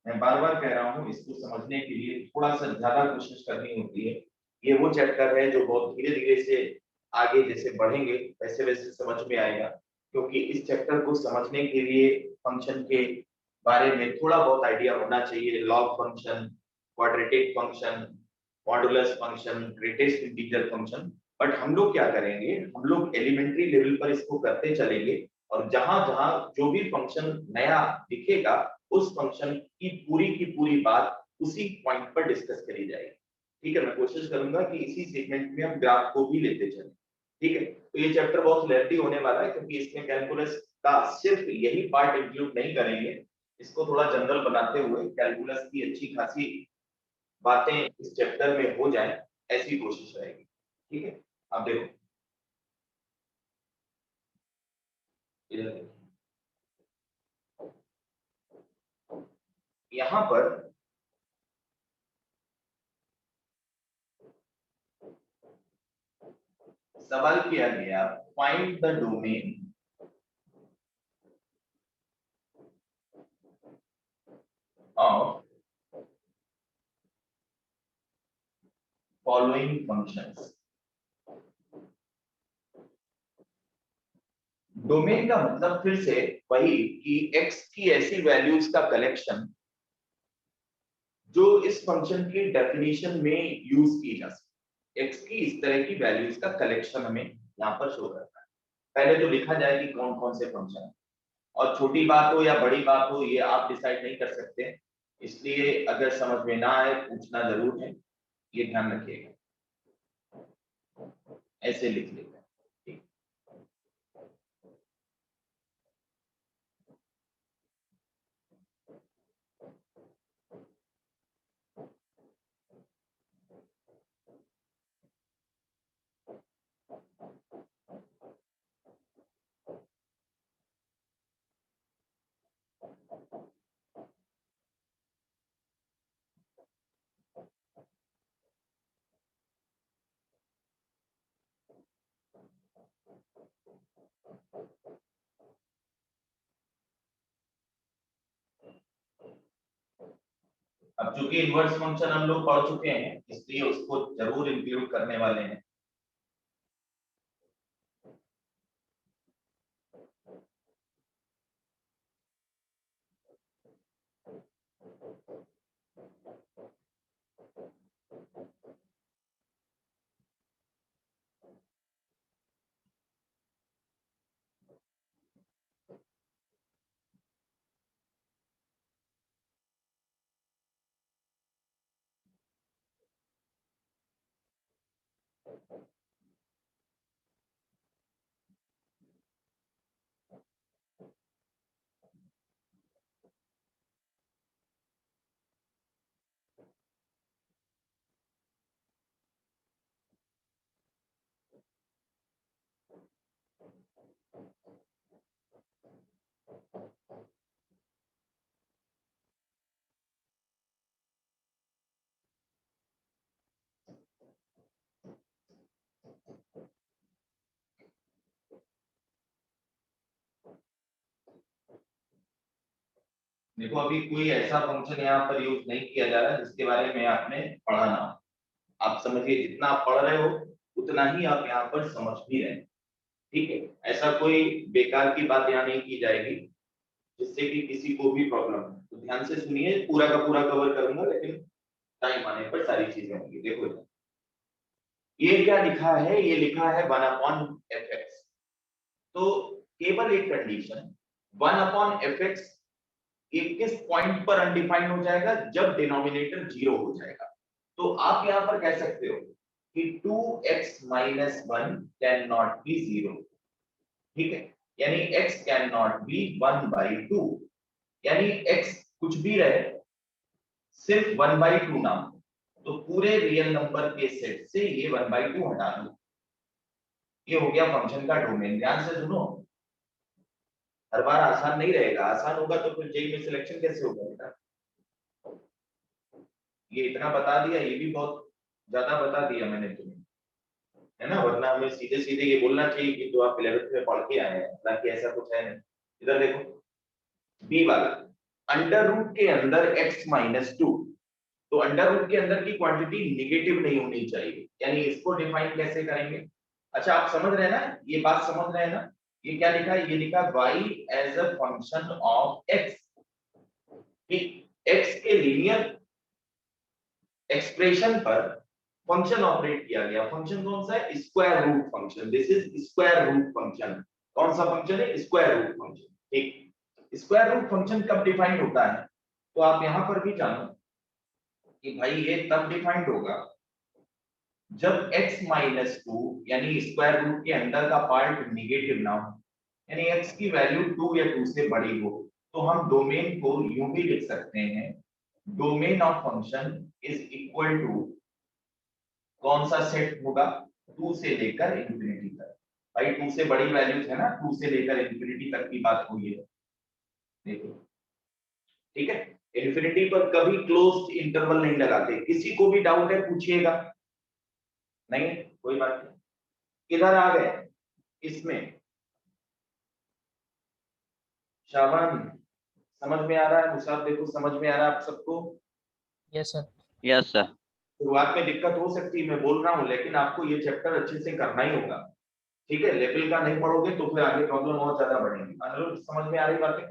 S1: मैं बार बार कह रहा हूँ, इसको समझने के लिए थोड़ा सा ज्यादा कोशिश करनी होती है। ये वो चैप्टर है जो बहुत धीरे धीरे से आगे जैसे बढ़ेंगे वैसे वैसे समझ में आएगा, क्योंकि इस चैप्टर को समझने के लिए फंक्शन के बारे में थोड़ा बहुत आइडिया होना चाहिए। Log function, quadratic function, modulus function, greatest integer function. But हम लोग क्या करेंगे, हम लोग एलिमेंट्री लेवल पर इसको करते चलेंगे और जहां जहां जो भी फंक्शन नया दिखेगा उस फंक्शन की पूरी बात उसी पॉइंट पर डिस्कस करी जाएगी। ठीक है, मैं कोशिश करूंगा कि इसी सेगमेंट में हम ग्राफ को भी लेते चलें। ठीक है, तो ये चैप्टर बहुत लेंथी होने वाला है क्योंकि इसमें कैलकुलस का सिर्फ यही पार्ट इंक्लूड नहीं करेंगे, इसको थोड़ा जनरल बनाते हुए कैलकुलस की अच्छी खासी बातें इस चैप्टर में हो जाए, ऐसी कोशिश रहेगी। ठीक है, अब देखो इधर देखो, यहाँ पर सवाल किया गया, find the domain of following functions. Domain का मतलब फिर से वही कि x की ऐसी वैल्यूज का कलेक्शन जो इस फंक्शन की डेफिनेशन में यूज की जा सके। x की इस तरह की वैल्यूज का कलेक्शन हमें यहाँ पर शो करता है। पहले तो लिखा जाए कि कौन कौन से फंक्शन है, और छोटी बात हो या बड़ी बात हो ये आप डिसाइड नहीं कर सकते, इसलिए अगर समझ में ना आए पूछना जरूर है, ये ध्यान रखिएगा। ऐसे लिख लेते हैं। ठीक। अब चूंकि इनवर्स फंक्शन हम लोग पढ़ चुके हैं इसलिए उसको जरूर इंक्लूड करने वाले हैं। देखो अभी कोई ऐसा फंक्शन यहाँ पर यूज नहीं किया जा रहा जिसके बारे में आपने पढ़ा ना हो। आप समझिए जितना आप पढ़ रहे हो उतना ही आप यहाँ पर समझ भी रहे हैं। ठीक है, ऐसा कोई बेकार की बात यहाँ नहीं की जाएगी जिससे कि किसी को भी प्रॉब्लम हो। तो ध्यान से सुनिए, पूरा का पूरा कवर करूंगा लेकिन टाइम आने पर सारी चीजें होंगी। देखो ये क्या लिखा है, ये लिखा है 1/fx। तो केवल एक कंडीशन, 1/fx ये किस पॉइंट पर अनडिफाइंड हो जाएगा, जब डिनोमिनेटर जीरो हो जाएगा। तो आप यहां पर कह सकते हो कि 2x - 1 कैन नॉट बी 0। ठीक है, यानी x कैन नॉट बी 1/2, यानी x कुछ भी रहे सिर्फ 1/2 ना हो। तो पूरे रियल नंबर के सेट से ये 1/2 हटा दो। ये हो गया फंक्शन का डोमेन। ध्यान से सुनो, हर बार आसान नहीं रहेगा। आसान होगा तो फिर जेई में सिलेक्शन कैसे होगा बेटा। ये इतना बता दिया, ये भी बहुत ज्यादा बता दिया मैंने तुम्हें, है ना। वरना हमें सीधे सीधे ये बोलना चाहिए कि जो आप 11th में पढ़ के आए हैं, हालांकि ऐसा कुछ है नहीं। इधर देखो बी वाला, अंडर रूट के अंदर x-2। तो अंडर रूट के अंदर की क्वांटिटी निगेटिव नहीं होनी चाहिए, यानी इसको डिफाइन कैसे करेंगे। अच्छा आप समझ रहे हैं ना, ये बात समझ रहे हैं ना। ये क्या लिखा है, ये लिखा y as a function of x, कि x के लीनियर एक्सप्रेशन पर फंक्शन ऑपरेट किया गया। फंक्शन कौन सा है, square root function. This is square root function. कौन सा फंक्शन है, स्क्वायर रूट फंक्शन। ठीक, स्क्वायर रूट फंक्शन कब डिफाइंड होता है, तो आप यहां पर भी जानो कि भाई ये तब डिफाइंड होगा जब x-2 यानी स्क्वायर रूट के अंदर का पार्ट निगेटिव ना हो, यानी x की वैल्यू 2 या 2 से बड़ी हो। तो हम डोमेन को यूं भी लिख सकते हैं, domain of function is equal to कौन सा सेट होगा, 2 से लेकर इंफिनिटी तक। भाई 2 से बड़ी वैल्यूज है ना, 2 से लेकर इंफिनिटी तक की बात हुई है। देखो ठीक है, इंफिनिटी पर कभी क्लोज्ड इंटरवल नहीं लगाते। किसी को भी डाउट है पूछिएगा, नहीं कोई बात नहीं। किधर आ गए इसमें, शाबान समझ में आ रहा है, मुसाफ देखो समझ में आ रहा है आप सबको।
S2: Yes sir.
S3: Yes sir.
S1: शुरुआत में दिक्कत हो सकती है, मैं बोल रहा हूँ, लेकिन आपको ये चैप्टर अच्छे से करना ही होगा। ठीक है, लेवल का नहीं पढ़ोगे तो फिर आगे प्रॉब्लम और ज्यादा बढ़ेगी। मतलब समझ में आ रही बातें।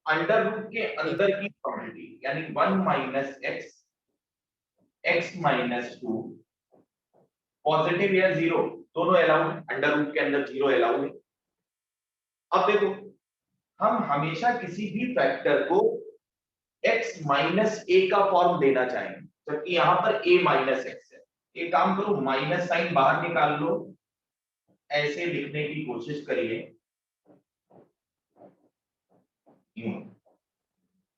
S1: अंडर रूट के अंदर की क्वांटिटी यानी 1 - x, x-2 पॉजिटिव या जीरो दोनों अलाउड। अंडर रूट के अंदर जीरो अलाउड है। अब देखो हम हमेशा किसी भी फैक्टर को x - a का फॉर्म देना चाहेंगे, जबकि यहाँ पर a - x है। एक काम करो, माइनस साइन बाहर निकाल लो, ऐसे लिखने की कोशिश करिए यूं,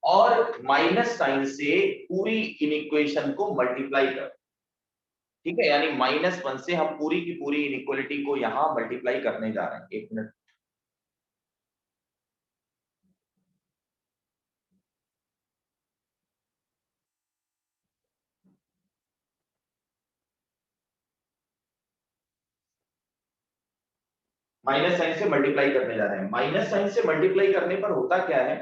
S1: और माइनस साइन से पूरी इनइक्वेशन को मल्टीप्लाई कर। ठीक है, यानी -1 से हम पूरी की पूरी इनइक्वालिटी को यहां मल्टीप्लाई करने जा रहे हैं। एक मिनट, माइनस साइन से मल्टीप्लाई करने जा रहे हैं। माइनस साइन से मल्टीप्लाई करने पर होता क्या है,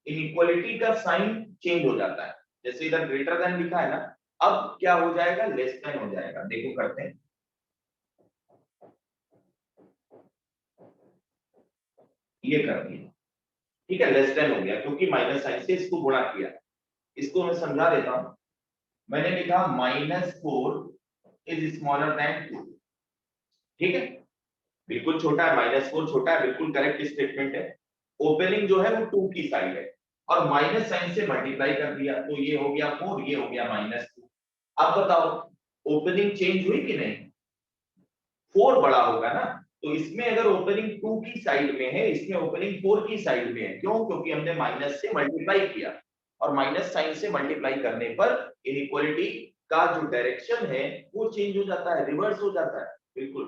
S1: इनइक्वालिटी का साइन चेंज हो जाता है। जैसे इधर ग्रेटर देन लिखा है ना, अब क्या हो जाएगा, लेस देन हो जाएगा। देखो करते हैं, ये कर दिया। ठीक है, लेस देन हो गया क्योंकि माइनस साइन से इसको गुणा किया। इसको मैं समझा देता हूं। मैंने लिखा -4 इज स्मॉलर देन 2। ठीक है, बिल्कुल छोटा है, -4 छोटा है, बिल्कुल करेक्ट स्टेटमेंट है। ओपनिंग जो है वो 2 की साइड है और माइनस साइन से मल्टीप्लाई कर दिया तो ये हो गया 4, ये हो गया -2। अब बताओ ओपनिंग चेंज हुई कि नहीं? 4 बड़ा होगा ना, तो इसमें अगर ओपनिंग 2 की साइड में है, इसमें ओपनिंग 4 की साइड में है। क्यों? क्योंकि हमने माइनस से मल्टीप्लाई किया और माइनस साइन से मल्टीप्लाई करने पर इनइक्वालिटी का जो डायरेक्शन है वो चेंज हो जाता है, रिवर्स हो जाता है। बिल्कुल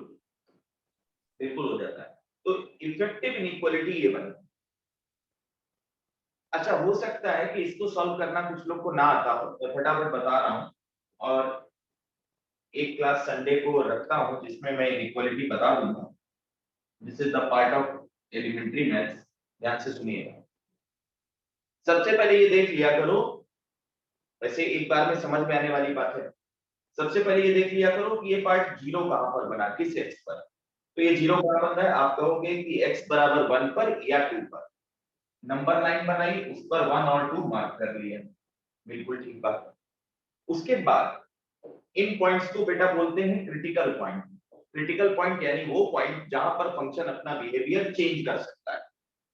S1: बिल्कुल हो जाता है। तो इफेक्टिव इनइक्वालिटी ये बना। अच्छा, हो सकता है कि इसको सॉल्व करना कुछ लोग को ना आता हो, तो फटाफट बता रहा हूं। और एक क्लास संडे को रखता हूं जिसमें मैं इनइक्वालिटी बता दूंगा। This is the part of elementary maths. ध्यान से सुनिएगा। सबसे पहले ये देख लिया करो, वैसे एक बार में समझ में आने वाली बात है। सबसे पहले ये देख लिया करो कि ये पार्ट जीरो कहां पर बना, किस एक्स पर। तो ये जीरो कहां बन रहा है? आप कहोगे कि x बराबर 1 पर या 2 पर। नंबर लाइन बनाई, उस पर 1 और 2 मार्क कर लिया। बिल्कुल ठीक बात। उसके बाद इन पॉइंट्स को बेटा बोलते हैं क्रिटिकल पॉइंट। क्रिटिकल पॉइंट यानी वो पॉइंट जहां पर फंक्शन अपना बिहेवियर चेंज कर सकता है।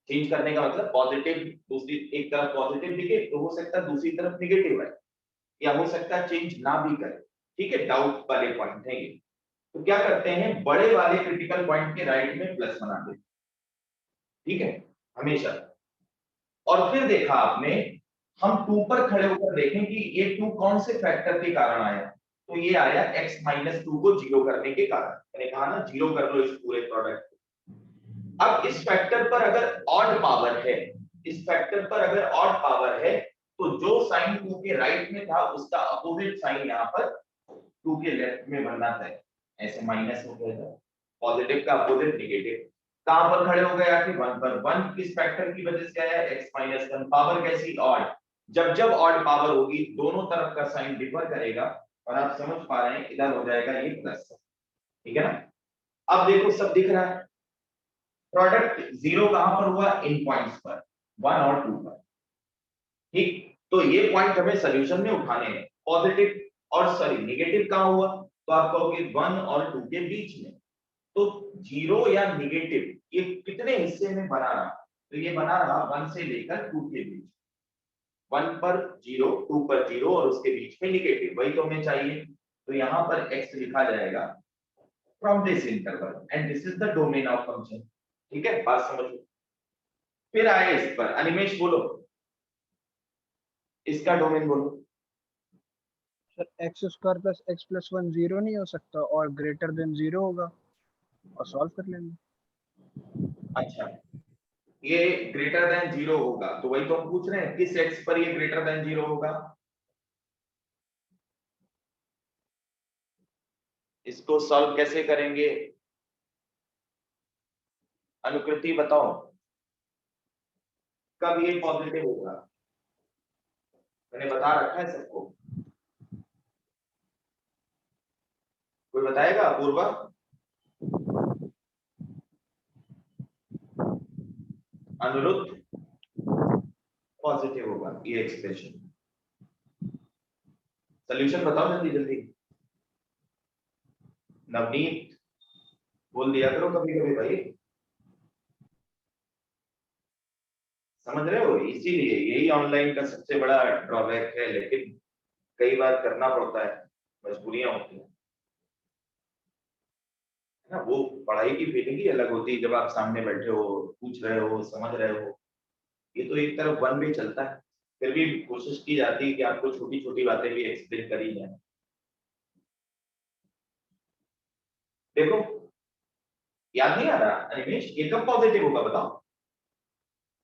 S1: चेंज करने का मतलब पॉजिटिव, दूसरी एक तरफ पॉजिटिव दिखे तो हो सकता है दूसरी तरफ निगेटिव है, या हो सकता है चेंज ना भी करे। ठीक है, डाउट वाले पॉइंट है ये। तो क्या करते हैं, बड़े वाले क्रिटिकल पॉइंट के राइट में प्लस बना देते। ठीक है, हमेशा। और फिर देखा आपने, हम 2 पर खड़े होकर देखें कि ये 2 कौन से फैक्टर के कारण आया। तो ये आया x - 2 को जीरो करने के कारण। मैंने कहा ना जीरो कर लो इस पूरे प्रोडक्ट को। अब इस फैक्टर पर अगर ऑड पावर है, इस फैक्टर पर अगर ऑड पावर है, तो जो साइन 2 के राइट में था उसका अपोजिट साइन यहाँ पर 2 के लेफ्ट में बनना है। ऐसे माइनस हो गया, पॉजिटिव का अपोजिट निगेटिव। कहां पर खड़े हो गए? आखिर 1 पर। 1 किस फैक्टर की वजह से आया? x - 1। पावर कैसी? ऑड। जब जब ऑड पावर होगी दोनों तरफ का साइन डिफर करेगा और आप समझ पा रहे हैं इधर हो जाएगा ये प्लस। ठीक है ना? अब देखो सब दिख रहा है। प्रोडक्ट जीरो कहां पर हुआ? इन पॉइंट्स पर, 1 और 2 पर। ठीक, तो ये पॉइंट हमें सॉल्यूशन में उठाने हैं। पॉजिटिव और सॉरी नेगेटिव कहां हुआ? तो आप कहोगे 1 और 2 के बीच में। तो जीरो या निगेटिव ये कितने हिस्से में बना रहा? तो ये बना रहा 1 से लेकर 2 के बीच। 1 पर जीरो, 2 पर जीरो और उसके बीच में निगेटिव, वही तो हमें चाहिए। तो यहाँ पर x लिखा जाएगा from this interval and this is the domain of function. ठीक है, बात समझ लो। फिर आए इस पर, अनिमेश बोलो इसका डोमेन बोलो।
S2: सर x² + x + 1 0 नहीं हो सकता और ग्रेटर देन 0 होगा और सॉल्व कर लेंगे।
S1: अच्छा, ये ग्रेटर देन जीरो होगा, तो वही तो हम पूछ रहे हैं किस x पर ये ग्रेटर देन जीरो होगा। इसको सॉल्व कैसे करेंगे? अनुकृति बताओ, कब ये पॉजिटिव होगा? मैंने बता रखा है सबको, कोई बताएगा? अपूर्वा, अनिरुद्ध, पॉजिटिव होगा ये एक्सप्रेशन। सॉल्यूशन बताओ जल्दी जल्दी। नवनीत, बोल दिया करो कभी कभी भाई, समझ रहे हो? इसीलिए यही ऑनलाइन का सबसे बड़ा ड्रॉबैक है, लेकिन कई बार करना पड़ता है, मजबूरियां होती हैं। है ना, वो पढ़ाई की फीलिंग ही अलग होती है जब आप सामने बैठे हो, पूछ रहे हो, समझ रहे हो। ये तो एक तरफ वन वे चलता है, फिर भी कोशिश की जाती है कि आपको छोटी छोटी बातें भी एक्सप्लेन करी जाए। देखो, याद नहीं आ रहा अनिमेश, ये कब पॉजिटिव होगा बताओ?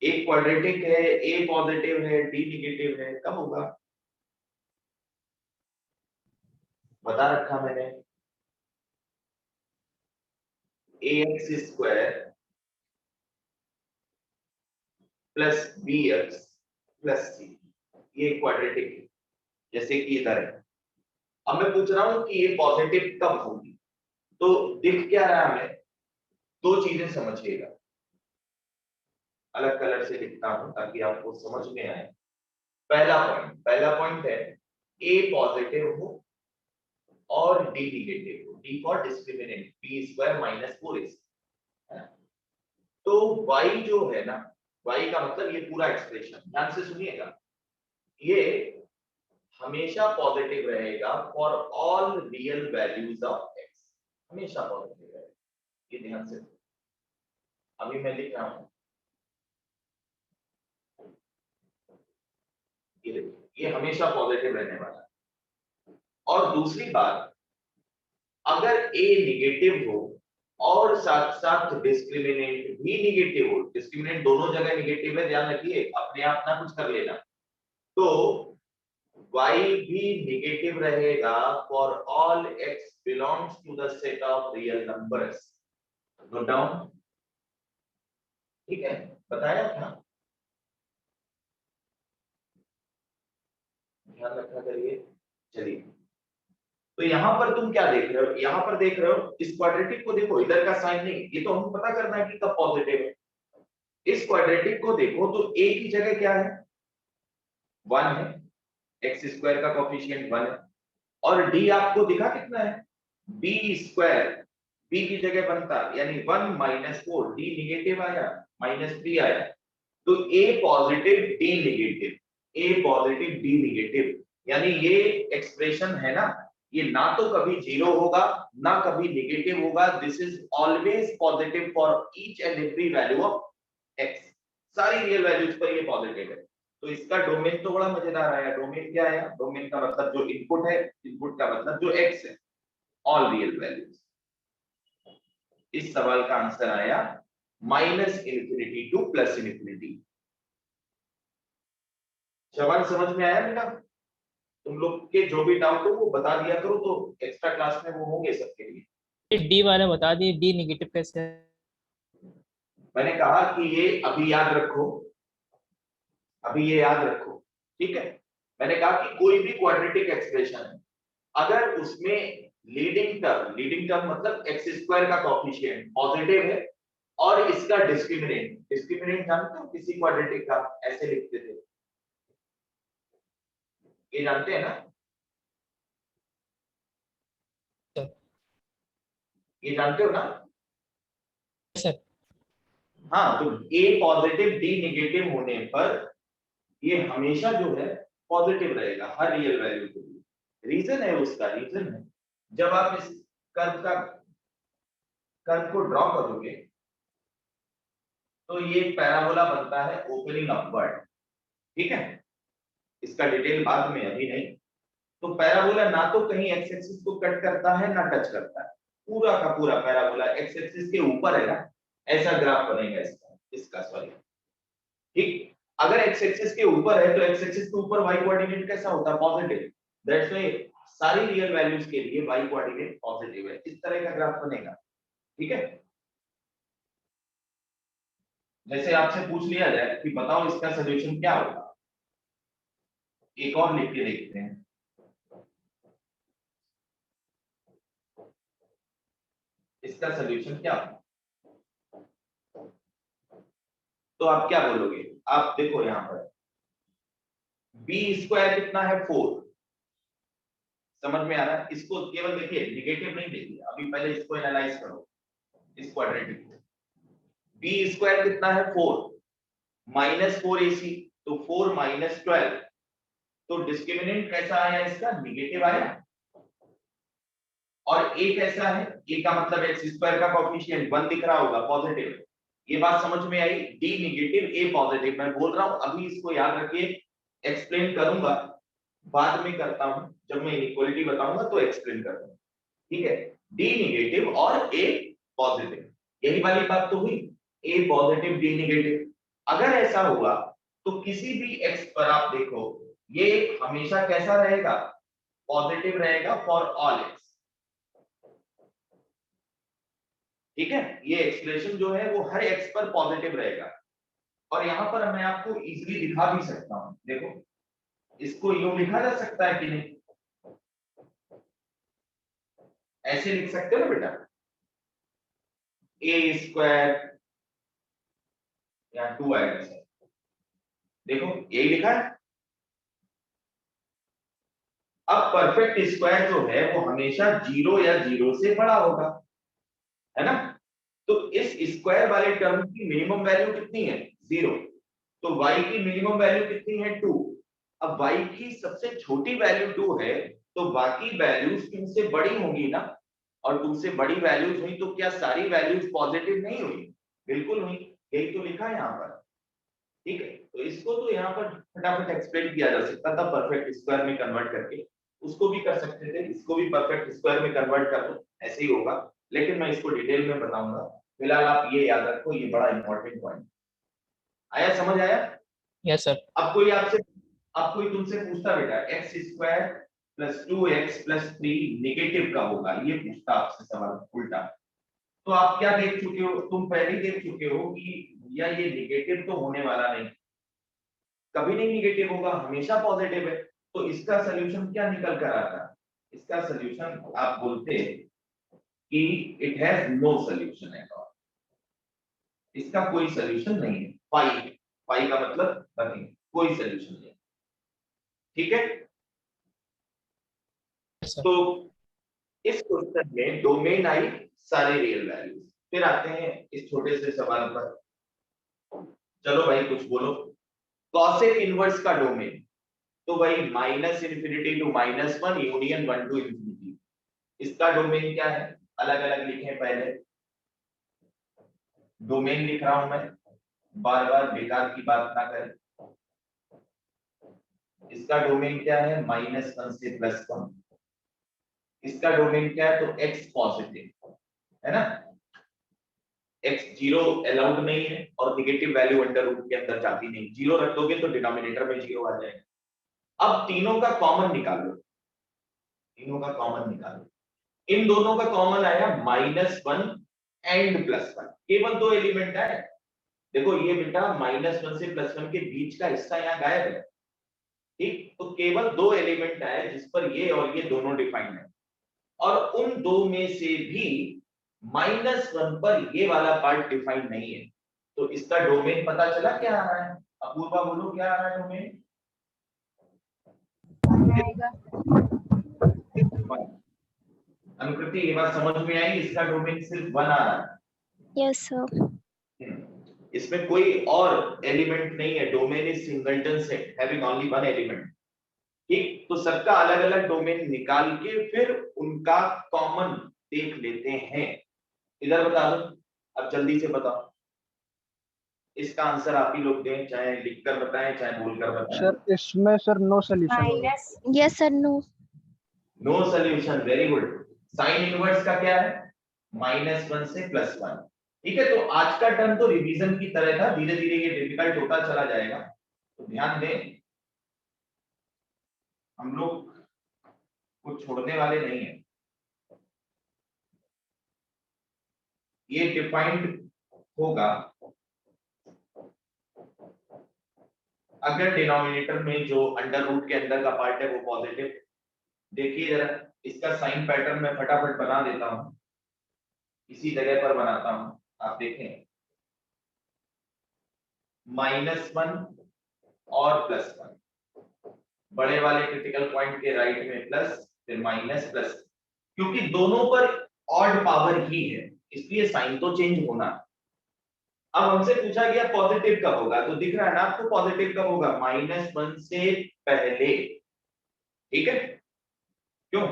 S1: एक क्वाड्रेटिक है, ए पॉजिटिव है, डी निगेटिव है, कब होगा? बता रखा मैंने, ax² plus bx plus c, ये क्वाड्रेटिक है जैसे कि इधर है। अब मैं पूछ रहा हूं कि ये पॉजिटिव कब होगी? तो दिख क्या रहा है हमें? दो चीजें समझिएगा। अलग कलर से लिखता हूं ताकि आपको समझ में आए। पहला पॉइंट है ए पॉजिटिव हो और डी निगेटिव हो। D for discriminant, B square minus 4ac। तो y जो है ना, y का मतलब ये पूरा एक्सप्रेशन ध्यान से सुनिएगा, ये हमेशा पॉजिटिव रहेगा for all real values of x। हमेशा पॉजिटिव रहेगा, ये ध्यान से। अभी मैं लिख रहा हूं, ये देखिए, ये हमेशा पॉजिटिव रहने वाला है। और दूसरी बात, अगर a निगेटिव हो और साथ साथ डिस्क्रिमिनेंट भी निगेटिव हो, डिस्क्रिमिनेंट दोनों जगह निगेटिव है, ध्यान रखिए, अपने आप ना कुछ कर लेना, तो y भी निगेटिव रहेगा for all x belongs to the set of real numbers. Note down, ठीक है, बताया था, ध्यान रखा करिए। चलिए, तो यहां पर तुम क्या देख रहे हो, यहां पर देख रहे हो इस क्वाड्रेटिक को देखो, इधर का साइन नहीं, ये तो हमें पता करना है कि कब पॉजिटिव है। इस क्वाड्रेटिक को देखो तो a की जगह क्या है, 1 है, एक्स स्क्वायर का कोएफिशिएंट 1 है, और d आपको दिखा कितना है, b स्क्वायर, b की जगह बनता यानी 1 माइनस 4, d निगेटिव आया, -3 आया, तो a positive d negative, a positive d negative, यानी ये एक्सप्रेशन है ना, ये ना तो कभी जीरो होगा ना कभी निगेटिव होगा, this is always positive for each and every value of x। सारी रियल वैल्यूज पर ये पॉजिटिव है। तो इसका डोमेन तो बड़ा मजेदार आया। डोमेन क्या आया, डोमेन का मतलब जो इनपुट है, इनपुट का मतलब जो x है, ऑल रियल वैल्यूज। इस सवाल का आंसर आया -इंफिनिटी टू +इंफिनिटी। सवाल समझ में आया बेटा? तुम लोग के जो भी डाउट हो वो बता दिया करो, तो एक्स्ट्रा क्लास में वो होंगे सबके लिए।
S3: डी वाले बता दिए, डी निगेटिव कैसे है?
S1: मैंने कहा कि ये अभी याद रखो, अभी ये याद रखो, ठीक है। मैंने कहा कि कोई भी क्वाड्रेटिक एक्सप्रेशन है, अगर उसमें लीडिंग टर्म मतलब एक्स स्क्वायर का कोएफिशिएंट पॉजिटिव है और इसका डिस्क्रिमिनेंट जानते हो किसी क्वाड्रेटिक का, ऐसे लिखते थे, ये जानते हैं ना, ये जानते हो ना?
S3: सर
S1: हाँ, तो a पॉजिटिव d निगेटिव होने पर ये हमेशा जो है पॉजिटिव रहेगा हर रियल वैल्यू के लिए। रीजन है, उसका रीजन है, जब आप इस कर्व को ड्रॉ करोगे तो ये पैराबोला बनता है ओपनिंग अपवर्ड, ठीक है, इसका डिटेल बाद में, अभी नहीं। तो पैराबोला ना तो कहीं एक्स एक्सिस को कट करता है ना टच करता है, पूरा का पूरा पैराबोला एक्स एक्सिस के ऊपर है ना, ऐसा ग्राफ बनेगा इसका सॉरी, ठीक। अगर एक्स एक्सिस के ऊपर है तो एक्स एक्सिस के ऊपर वाई कोऑर्डिनेट कैसा होता है, पॉजिटिव। दैट्स व्हाई सारी रियल वैल्यूज के लिए वाई कोऑर्डिनेट पॉजिटिव है, इस तरह का ग्राफ बनेगा, ठीक है। जैसे आपसे पूछ लिया जाए कि बताओ इसका सॉल्यूशन क्या होगा, एक और लिख के देखते हैं। इसका सॉल्यूशन क्या होगा, तो आप क्या बोलोगे, आप देखो यहां पर बी स्क्वायर कितना है 4, समझ में आ रहा है? इसको केवल देखिए, निगेटिव नहीं देखिए, अभी पहले इसको एनालाइज करो, इस क्वाड्रेटिक को। बी स्क्वायर कितना है 4, -4ac, तो 4 -12, तो डिस्क्रिमिनेंट कैसा आया इसका, निगेटिव आया। और a कैसा है, a का मतलब एक्स स्क्वायर का कोएफिशिएंट 1 दिख रहा होगा, पॉजिटिव। ये बात समझ में आई, d निगेटिव a पॉजिटिव। मैं बोल रहा हूं अभी इसको याद रखिए, एक्सप्लेन करूंगा, बाद में करता हूं, जब मैं इनइक्वालिटी बताऊंगा तो एक्सप्लेन करूंगा, ठीक है। d निगेटिव और a पॉजिटिव, यही वाली बात तो हुई, a पॉजिटिव d निगेटिव। अगर ऐसा हुआ तो किसी भी x पर आप देखो, ये हमेशा कैसा रहेगा, पॉजिटिव रहेगा फॉर ऑल x, ठीक है। ये एक्सप्रेशन जो है वो हर x पर पॉजिटिव रहेगा। और यहां पर मैं आपको इजीली दिखा भी सकता हूं, देखो इसको यूं लिखा जा सकता है कि नहीं, ऐसे लिख सकते हो ना बेटा, a स्क्वायर यहाँ 2 आएगा सर, देखो यही लिखा है। अब परफेक्ट स्क्वायर जो है वो हमेशा 0 या 0 से बड़ा होगा, है ना। तो इस स्क्वायर वाले टर्म की मिनिमम वैल्यू कितनी है? 0। तो y की मिनिमम वैल्यू कितनी है? 2। अब y की सबसे छोटी वैल्यू 2 है, तो बाकी वैल्यूज 2 से बड़ी होंगी ना, और 2 से बड़ी वैल्यूज हुई तो क्या सारी वैल्यूज पॉजिटिव नहीं हुई? बिल्कुल हुई, यही तो लिखा है यहाँ पर। ठीक है, तो इसको तो यहाँ पर फटाफट एक्सप्लेन किया जा सकता था परफेक्ट स्क्वायर में कन्वर्ट करके, उसको भी कर सकते थे, इसको भी परफेक्ट स्क्वायर में कन्वर्ट कर दो, ऐसे ही होगा, लेकिन मैं इसको डिटेल में बताऊंगा। फिलहाल आप ये याद रखो, ये बड़ा इंपॉर्टेंट पॉइंट। आया, समझ आया?
S3: Yes sir.
S1: अब कोई तुमसे पूछता बेटा x square plus 2x plus 3 negative का होगा, ये पूछता आपसे सवाल उल्टा, तो आप क्या देख चुके हो? तुम पहले ही देख चुके हो कि भैया ये नेगेटिव तो होने वाला नहीं, कभी नहीं नेगेटिव होगा, हमेशा पॉजिटिव है। तो इसका सलूशन क्या निकल कर आता है? इसका सलूशन आप बोलते कि it has no solution at all, इसका कोई सलूशन नहीं है। फाई का मतलब नहीं, कोई सलूशन नहीं। ठीक है,
S3: यस सर।
S1: तो इस क्वेश्चन में डोमेन आई सारे रियल वैल्यूज। फिर आते हैं इस छोटे से सवाल पर, चलो भाई कुछ बोलो। कॉसेक इनवर्स का डोमेन, तो भाई minus infinity to -1 union 1 to infinity, इसका डोमेन क्या है? अलग अलग लिखें पहले, डोमेन लिख रहा हूं मैं, बार बार बेकार की बात ना करें। इसका डोमेन क्या है? -1 से +1। इसका डोमेन क्या है? तो x पॉजिटिव है ना, x 0 अलाउड नहीं है और नेगेटिव वैल्यू अंडर रूट के अंदर जाती नहीं, 0 रख दोगे तो डिनोमिनेटर में 0 आ जाएगा। अब तीनों का कॉमन निकालो, तीनों का कॉमन निकालो, इन दोनों का कॉमन आया -1 एंड +1, केवल 2 एलिमेंट है। देखो ये बेटा -1 से +1 के बीच का हिस्सा यहाँ गायब है, ठीक, तो केवल 2 एलिमेंट आए जिस पर ये और ये दोनों डिफाइंड है, और उन दो में से भी -1 पर ये वाला पार्ट डिफाइंड नहीं है। तो इसका डोमेन पता चला क्या आ रहा है? अपूर्वा बोलो क्या आ रहा है डोमेन? अनुकृति ये बात समझ में आई, इसका डोमेन सिर्फ 1 आ रहा है।
S4: Yes sir.
S1: इसमें कोई और एलिमेंट नहीं है, domain is singleton set having only 1 element. ठीक, तो सबका अलग अलग डोमेन निकाल के फिर उनका कॉमन देख लेते हैं। इधर बता दो, अब जल्दी से बताओ, इसका आंसर आप ही लोग दें, चाहे लिखकर बताएं चाहे बोलकर बताएं।
S2: सर इसमें सर नो सोल्यूशन होगा।
S4: Yes sir. No.
S1: No solution, very good. Sine inverse का क्या है? -1 से +1। ठीक है, तो आज का टर्म तो रिवीजन की तरह था, धीरे धीरे ये डिफिकल्ट होता चला जाएगा, तो ध्यान दें, हम लोग कुछ छोड़ने वाले नहीं है। ये डिफाइंड होगा अगर डिनोमिनेटर में जो अंडर रूट के अंदर का पार्ट है वो पॉजिटिव। देखिए जरा, इसका साइन पैटर्न मैं फटाफट बना देता हूं, इसी जगह पर बनाता हूं, आप देखें, -1 और +1, बड़े वाले क्रिटिकल पॉइंट के राइट में प्लस, फिर माइनस प्लस, क्योंकि दोनों पर ऑड पावर ही है इसलिए साइन तो चेंज होना। अब हमसे पूछा गया पॉजिटिव कब होगा, तो दिख रहा है ना आपको पॉजिटिव कब होगा? -1 से पहले, ठीक है, क्यों?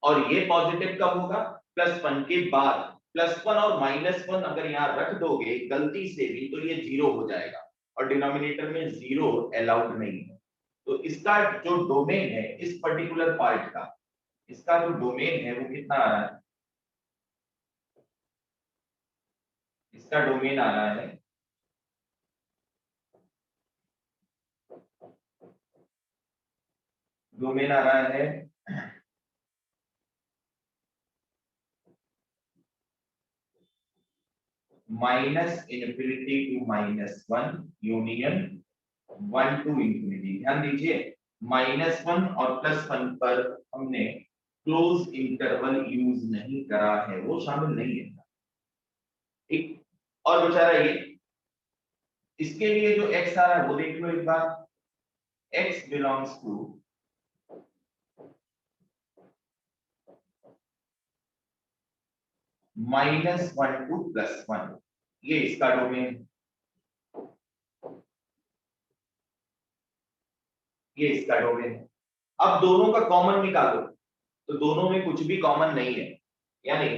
S1: और ये पॉजिटिव कब होगा? +1 के बाद। +1 और -1 अगर यहाँ रख दोगे गलती से भी तो ये 0 हो जाएगा, और डिनोमिनेटर में 0 अलाउड नहीं है। तो इसका जो डोमेन है इस पर्टिकुलर पार्ट का, इसका जो डोमेन है वो कितना आ रहा है? इसका डोमेन आ रहा है डोमेन आ रहा है -∞ to -1 यूनियन 1 to इंफिनिटी। ध्यान दीजिए, -1 और +1 पर हमने क्लोज इंटरवल यूज नहीं करा है, वो शामिल नहीं है, ठीक। और बेचारा ये इसके लिए जो x आ रहा है वो देख लो एक बार, x बिलोंग्स टू -1 टू +1, ये इसका डोमेन, ये इसका डोमेन। अब दोनों का कॉमन निकालो, तो दोनों में कुछ भी कॉमन नहीं है, यानी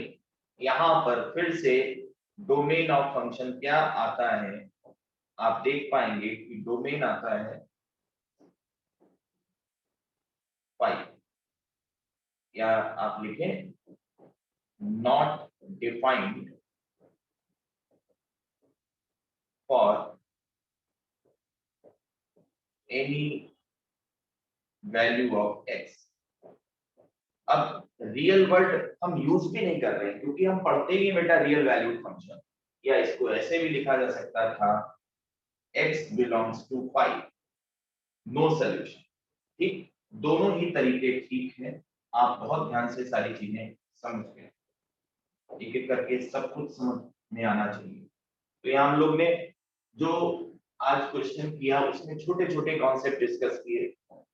S1: यहां पर फिर से डोमेन ऑफ फंक्शन क्या आता है, आप देख पाएंगे कि डोमेन आता है 5, या आप लिखें not defined for any value of x। अब रियल वर्ड हम यूज भी नहीं कर रहे हैं, क्योंकि हम पढ़ते ही बेटा रियल वैल्यूड फंक्शन, या इसको ऐसे भी लिखा जा सकता था x belongs to 5, no solution. ठीक, दोनों ही तरीके ठीक है, आप बहुत ध्यान से सारी चीजें समझ गए, एक एक करके सब कुछ समझ में आना चाहिए। तो यहाँ हम लोग ने जो आज क्वेश्चन किया उसमें छोटे छोटे कॉन्सेप्ट डिस्कस किए।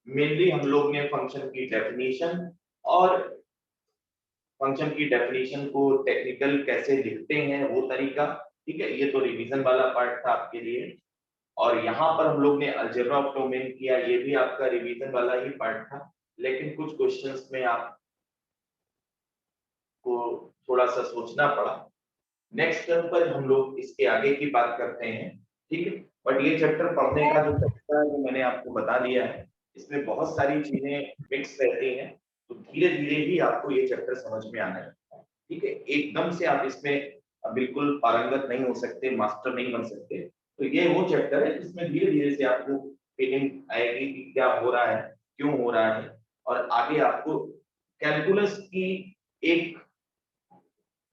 S1: मेनली हम लोग ने फंक्शन की डेफिनेशन और फंक्शन की डेफिनेशन को टेक्निकल कैसे लिखते हैं वो तरीका, ठीक है, ये तो रिवीजन वाला पार्ट था आपके लिए। और यहाँ पर हम लोग ने अलजेब्रा ऑफ डोमेन किया, ये भी आपका रिवीजन वाला ही पार्ट था, लेकिन कुछ क्वेश्चंस में आपको थोड़ा सा सोचना पड़ा। नेक्स्ट टर्म पर हम लोग इसके आगे की बात करते हैं, ठीक है। बट ये चैप्टर पढ़ने का जो तरीका है वो मैंने आपको बता दिया है, इसमें बहुत सारी चीजें मिक्स रहती हैं, तो धीरे धीरे ही आपको ये चैप्टर समझ में आने लगता है, ठीक है। एकदम से आप इसमें बिल्कुल पारंगत नहीं हो सकते, मास्टर नहीं बन सकते। तो ये वो चैप्टर है जिसमें धीरे धीरे से आपको फीलिंग आएगी कि क्या हो रहा है, क्यों हो रहा है, और आगे आपको कैलकुलस की एक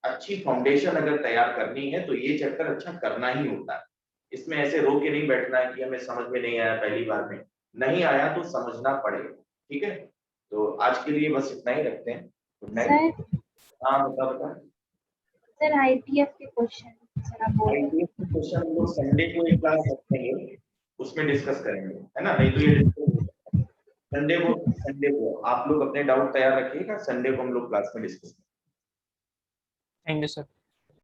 S1: अच्छी फाउंडेशन अगर तैयार करनी है तो ये चैप्टर अच्छा करना ही होता है। इसमें ऐसे रो के नहीं बैठना है कि हमें समझ में नहीं आया पहली बार में, नहीं आया तो समझना पड़ेगा, ठीक है। तो आज के लिए बस इतना ही रखते हैं। तो नेक्स्ट, हाँ बता
S4: सर आईपीएफ के क्वेश्चन सर आप बोल रहे हैं।
S1: आईपीएस के क्वेश्चन हम लोग संडे को एक क्लास रखेंगे, उसमें डिस्कस करेंगे, है ना, नहीं तो ये संडे को आप लोग अपने डाउट तैयार रखिएगा, संडे को हम लोग क्लास में डिस्कस करेंगे।
S3: Thank you sir.